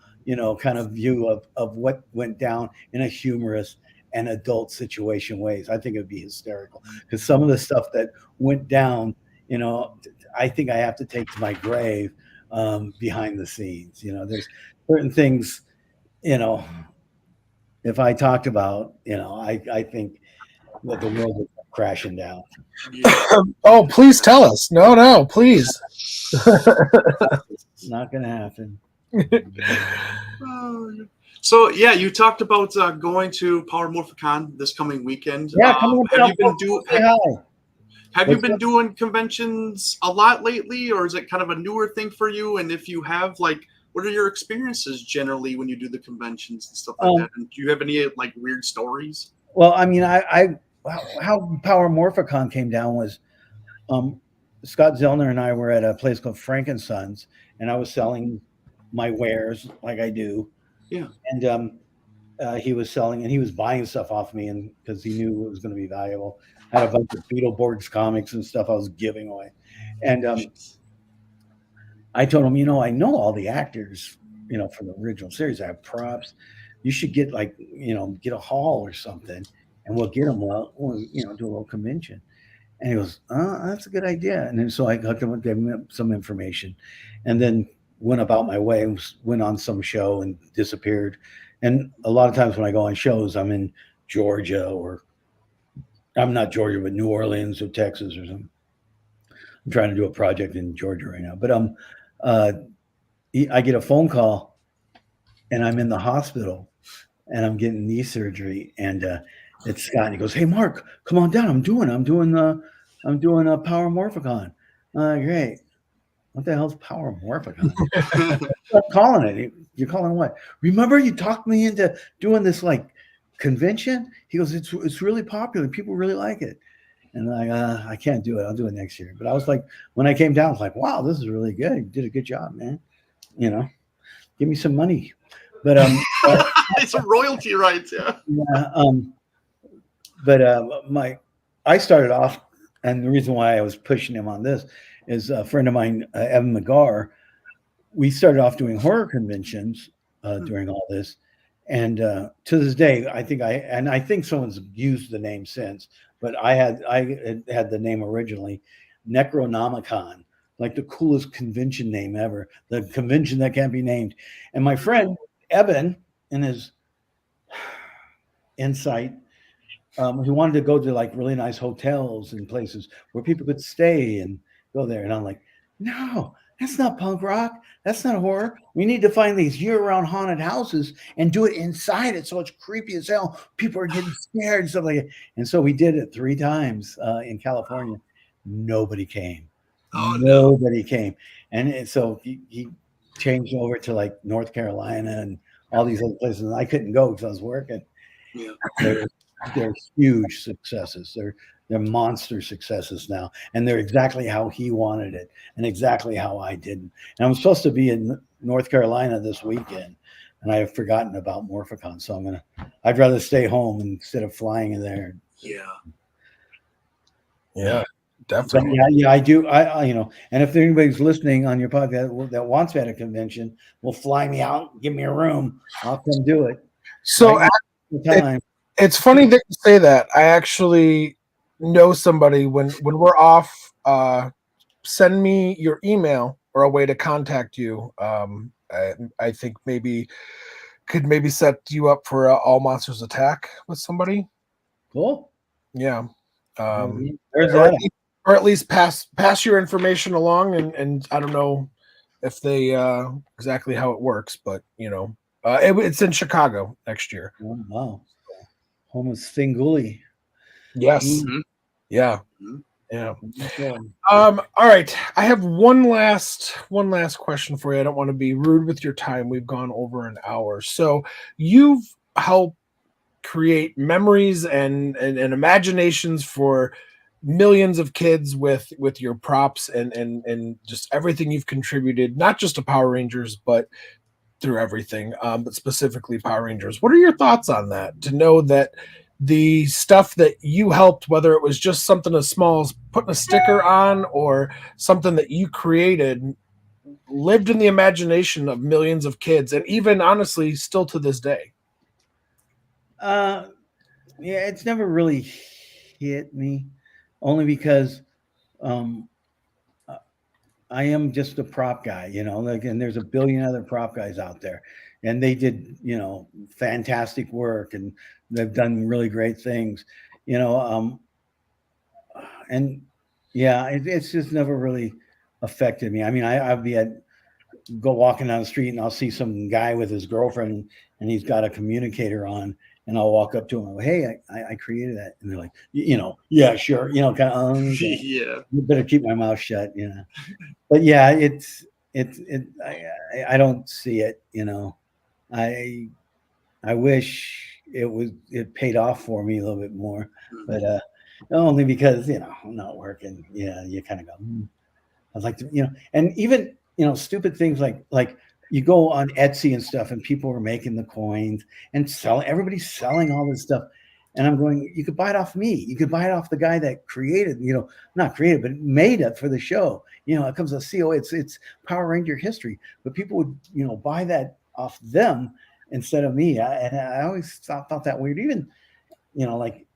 view of what went down in a humorous and adult situation ways. I think it'd be hysterical because some of the stuff that went down, you know, I think I have to take to my grave behind the scenes. You know, there's certain things, you know, if I talked about, you know, I think that the world would come crashing down. Oh, please tell us. No, please. It's not going to happen. So yeah, you talked about going to Power Morphicon this coming weekend. Yeah, coming up. Have you been doing conventions a lot lately, or is it kind of a newer thing for you? And if you have, like, what are your experiences generally when you do the conventions and stuff like that? And do you have any like weird stories? Well, I mean, how Power Morphicon came down was Scott Zellner and I were at a place called Frankensons, and I was selling my wares like I do. Yeah. And he was selling, and he was buying stuff off me, and because he knew it was going to be valuable. I had a bunch of Beetleborgs comics and stuff I was giving away. And I told him, you know, I know all the actors, you know, from the original series. I have props. You should get, like, you know, get a hall or something, and we'll get them. Well, you know, do a little convention. And he goes, that's a good idea. And then so I hooked him, gave him some information, and then went about my way, went on some show and disappeared. And a lot of times when I go on shows, I'm in Georgia, or I'm not Georgia, but New Orleans or Texas or something. I'm trying to do a project in Georgia right now. But I get a phone call, and I'm in the hospital, and I'm getting knee surgery, and it's Scott. And he goes, "Hey, Mark, come on down. I'm doing a Power Morphicon." Great. What the hell's Power Morphicon? I'm calling it. You're calling what? Remember you talked me into doing this like convention? He goes, it's really popular. People really like it. And I can't do it. I'll do it next year. But I was like, when I came down, I was like, wow, this is really good. You did a good job, man. You know, give me some money. But it's a royalty rights, yeah. Yeah. I started off, and the reason why I was pushing him on this is a friend of mine, Evan McGar. We started off doing horror conventions during all this, and to this day, I think someone's used the name since, but I had the name originally, Necronomicon, like the coolest convention name ever, the convention that can't be named. And my friend Evan, in his insight, he wanted to go to like really nice hotels and places where people could stay and go there. And I'm like, no, that's not punk rock. That's not horror. We need to find these year-round haunted houses and do it inside it so it's creepy as hell. People are getting scared and stuff like that. And so we did it 3 times in California. Nobody came. Nobody came. And so he changed over to like North Carolina and all these other places. And I couldn't go because I was working. Yeah. They're huge successes. They're monster successes now, and they're exactly how he wanted it and exactly how I didn't. And I'm supposed to be in North Carolina this weekend, and I have forgotten about Morphicon, so I'd rather stay home instead of flying in there. Yeah, definitely. Yeah, I do. I you know, and if anybody's listening on your podcast that wants me at a convention, will fly me out, give me a room, I'll come do it. So it's funny that you say that. I actually know somebody when we're off. Send me your email or a way to contact you. I think could set you up for All Monsters Attack with somebody. Cool. Yeah. There's that. Or at least pass your information along, and I don't know if they exactly how it works, but you know, it's in Chicago next year. Oh, wow. Home of Svengoolie. Yes. Mm-hmm. Yeah. Yeah. All right. I have one last question for you. I don't want to be rude with your time. We've gone over an hour. So you've helped create memories and imaginations for millions of kids with your props and just everything you've contributed, not just to Power Rangers, but through everything, but specifically Power Rangers. What are your thoughts on that? To know that the stuff that you helped, whether it was just something as small as putting a sticker on or something that you created, lived in the imagination of millions of kids, and even honestly still to this day. Yeah, it's never really hit me, only because I am just a prop guy, like, and there's a billion other prop guys out there, and they did, fantastic work, and they've done really great things, and yeah, it's just never really affected me. I mean, I'd be go walking down the street and I'll see some guy with his girlfriend and he's got a communicator on, and I'll walk up to him and go, hey, I created that. And they're like, yeah, sure. Kind of, okay. Yeah. You better keep my mouth shut, But yeah, I don't see it, I wish it paid off for me a little bit more, but only because, I'm not working. Yeah, you kind of go, I'd like to, and even, stupid things like you go on Etsy and stuff and people are making the coins and everybody's selling all this stuff. And I'm going, you could buy it off me. You could buy it off the guy that created, not created, but made it for the show. It comes a CO, it's Power Ranger history, but people would, buy that off them instead of me. I always thought that weird. Even, like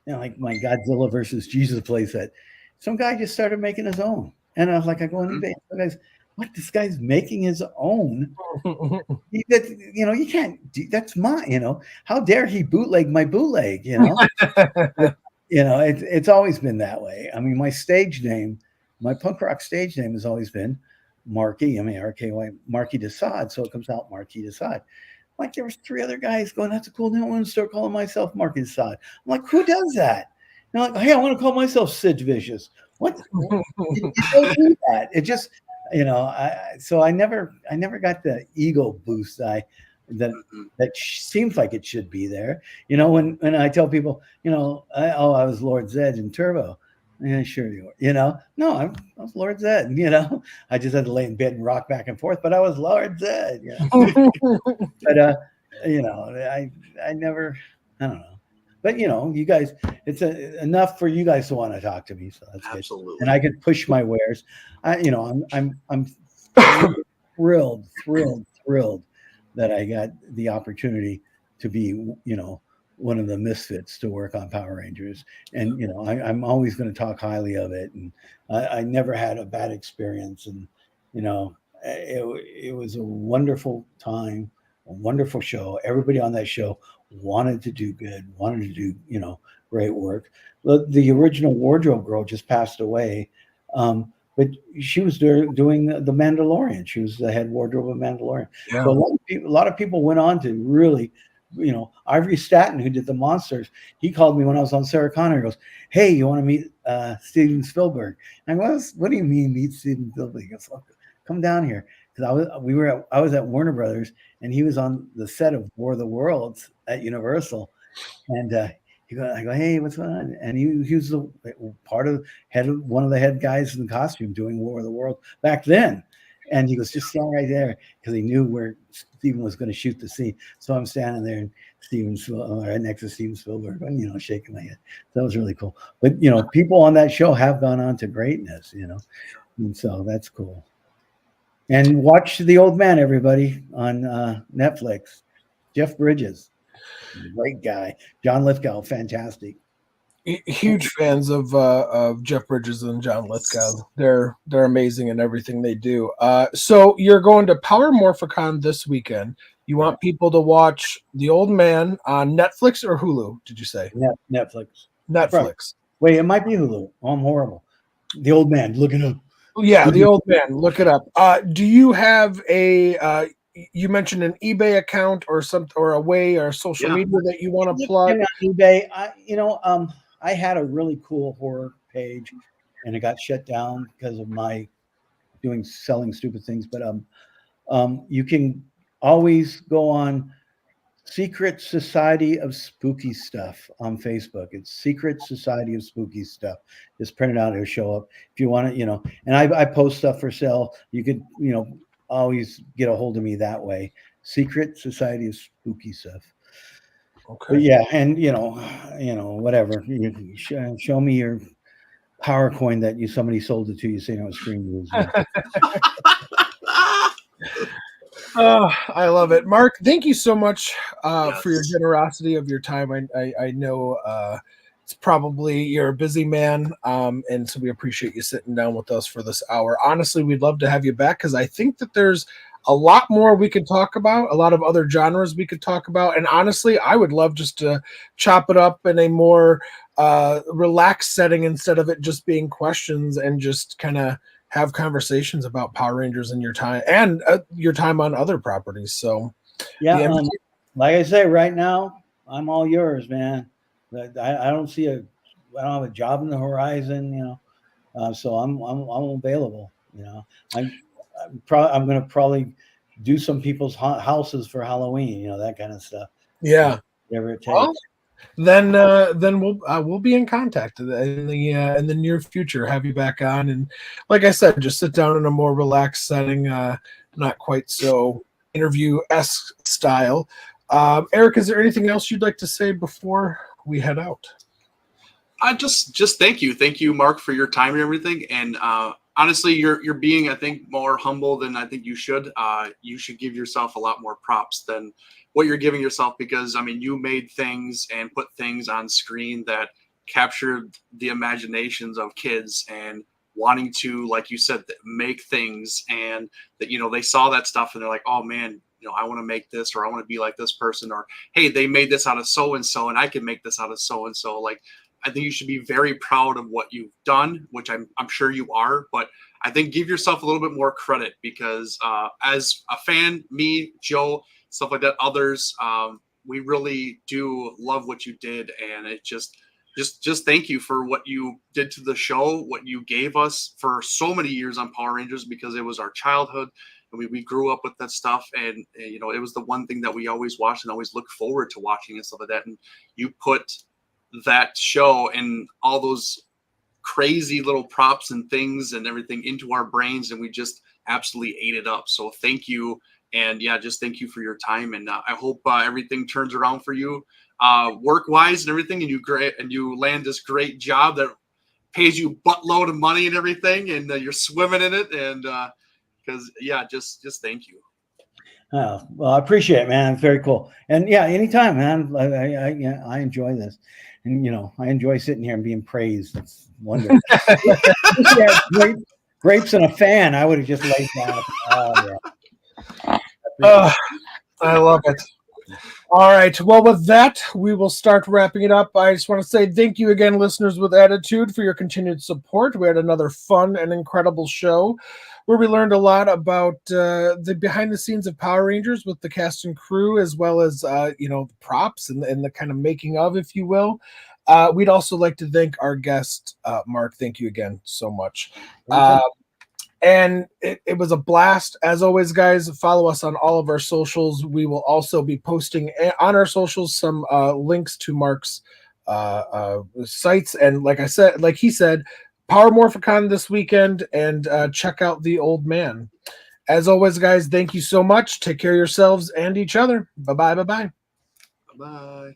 my Godzilla versus Jesus playset, some guy just started making his own. And I was like, I go on eBay, guys, what, this guy's making his own? You can't do, that's mine, how dare he bootleg my bootleg, it's always been that way. I mean, my stage name, my punk rock stage name has always been Marky, RKY, Marky Desaad, so it comes out Marky Desaad. Like, there was 3 other guys going, that's a cool name, I want to start calling myself Marky Desaad. I'm like, who does that? And I'm like, hey, I want to call myself Sid Vicious. What? You don't do that. It just, so I never got the ego boost that seems like it should be there. When I tell people, I was Lord Zed in Turbo. Yeah, sure you were. No, I was Lord Zed. I just had to lay in bed and rock back and forth, but I was Lord Zed. But I never, I don't know. But you guys, it's enough for you guys to want to talk to me, so that's absolutely good. And I can push my wares. I'm thrilled that I got the opportunity to be, one of the misfits to work on Power Rangers. And I'm always going to talk highly of it. And I never had a bad experience. And it was a wonderful time, a wonderful show. Everybody on that show wanted to do good, wanted to do, great work. The original wardrobe girl just passed away, but she was doing the Mandalorian. She was the head wardrobe of Mandalorian. Yeah. So a lot of people went on to really, Ivory Staten, who did the monsters, he called me when I was on Sarah Connor. He goes, hey, you want to meet Steven Spielberg? And I go, what do you mean meet Steven Spielberg? He goes, come down here. Because I was at Warner Brothers, and he was on the set of War of the Worlds at Universal, and I go, hey, what's going on? And he was one of the head guys in the costume doing War of the Worlds back then, and he goes, just stand right there, because he knew where Steven was going to shoot the scene. So I'm standing there, and right next to Steven Spielberg, and shaking my head. That was really cool. But people on that show have gone on to greatness, and so that's cool. And watch The Old Man, everybody, on Netflix. Jeff Bridges, great guy. John Lithgow, fantastic. Huge fans of Jeff Bridges and John Lithgow. They're amazing in everything they do. So you're going to Power Morphicon this weekend. You want people to watch The Old Man on Netflix or Hulu? Did you say Netflix? Netflix. Right. Wait, it might be Hulu. Oh, I'm horrible. The Old Man, look it up. Yeah, The Old Man. Look it up. Do you have a? You mentioned an eBay account or a way or social media that you want to plug? On eBay, I had a really cool horror page, and it got shut down because of my selling stupid things. But you can always go on Secret Society of Spooky Stuff on Facebook. It's Secret Society of Spooky Stuff. Just print it out, it'll show up. If you want it, and I post stuff for sale. You could, always get a hold of me that way. Secret Society of Spooky Stuff. Okay. But yeah, and whatever. You can show me your power coin that somebody sold it to you, saying it was screen moves. Oh, I love it. Mark, thank you so much for your Yes. generosity of your time. I know it's probably you're a busy man, and so we appreciate you sitting down with us for this hour. Honestly, we'd love to have you back because I think that there's a lot more we could talk about, a lot of other genres we could talk about. And honestly, I would love just to chop it up in a more relaxed setting instead of it just being questions and just kind of have conversations about Power Rangers and your time on other properties. So, Yeah, the like I say, right now I'm all yours, man. I don't see I don't have a job in the horizon, so I'm available. I'm going to probably do some people's houses for Halloween, that kind of stuff. yeah. Whatever it takes. Well, then we'll be in contact in the near future. Have you back on, and like I said, just sit down in a more relaxed setting, not quite so interview-esque style. Eric, is there anything else you'd like to say before we head out? I just thank you, Mark, for your time and everything. And honestly, you're being, I think, more humble than I think you should. You should give yourself a lot more props than what you're giving yourself, because I mean, you made things and put things on screen that captured the imaginations of kids and wanting to, like you said, make things, and that they saw that stuff and they're like, oh man, I want to make this, or I want to be like this person, or hey, they made this out of so and so, and I can make this out of so and so. Like, I think you should be very proud of what you've done, which I'm sure you are. But I think give yourself a little bit more credit, because as a fan, me, Joe, stuff like that, others, we really do love what you did, and it just thank you for what you did to the show, what you gave us for so many years on Power Rangers, because it was our childhood. And we grew up with that stuff, and it was the one thing that we always watched and always looked forward to watching and stuff like that. And you put that show and all those crazy little props and things and everything into our brains, and we just absolutely ate it up. So thank you. And yeah, just thank you for your time. And I hope everything turns around for you work wise and everything. And you land this great job that pays you buttload of money and everything. And you're swimming in it. And because just thank you. Oh, well, I appreciate it, man. It's very cool. And yeah, anytime, man. I enjoy this. And, I enjoy sitting here and being praised. It's wonderful. Grapes and a fan, I would have just laid down. Oh, I love it. All right. Well, with that, we will start wrapping it up. I just want to say thank you again, listeners with attitude, for your continued support. We had another fun and incredible show where we learned a lot about the behind the scenes of Power Rangers with the cast and crew, as well as the props and the kind of making of, if you will. We'd also like to thank our guest, Mark. Thank you again so much. And it was a blast. As always, guys, follow us on all of our socials. We will also be posting on our socials some links to Mark's sites. And like he said, Power Morphicon this weekend, and check out The Old Man. As always, guys, thank you so much. Take care of yourselves and each other. Bye-bye. Bye-bye. Bye.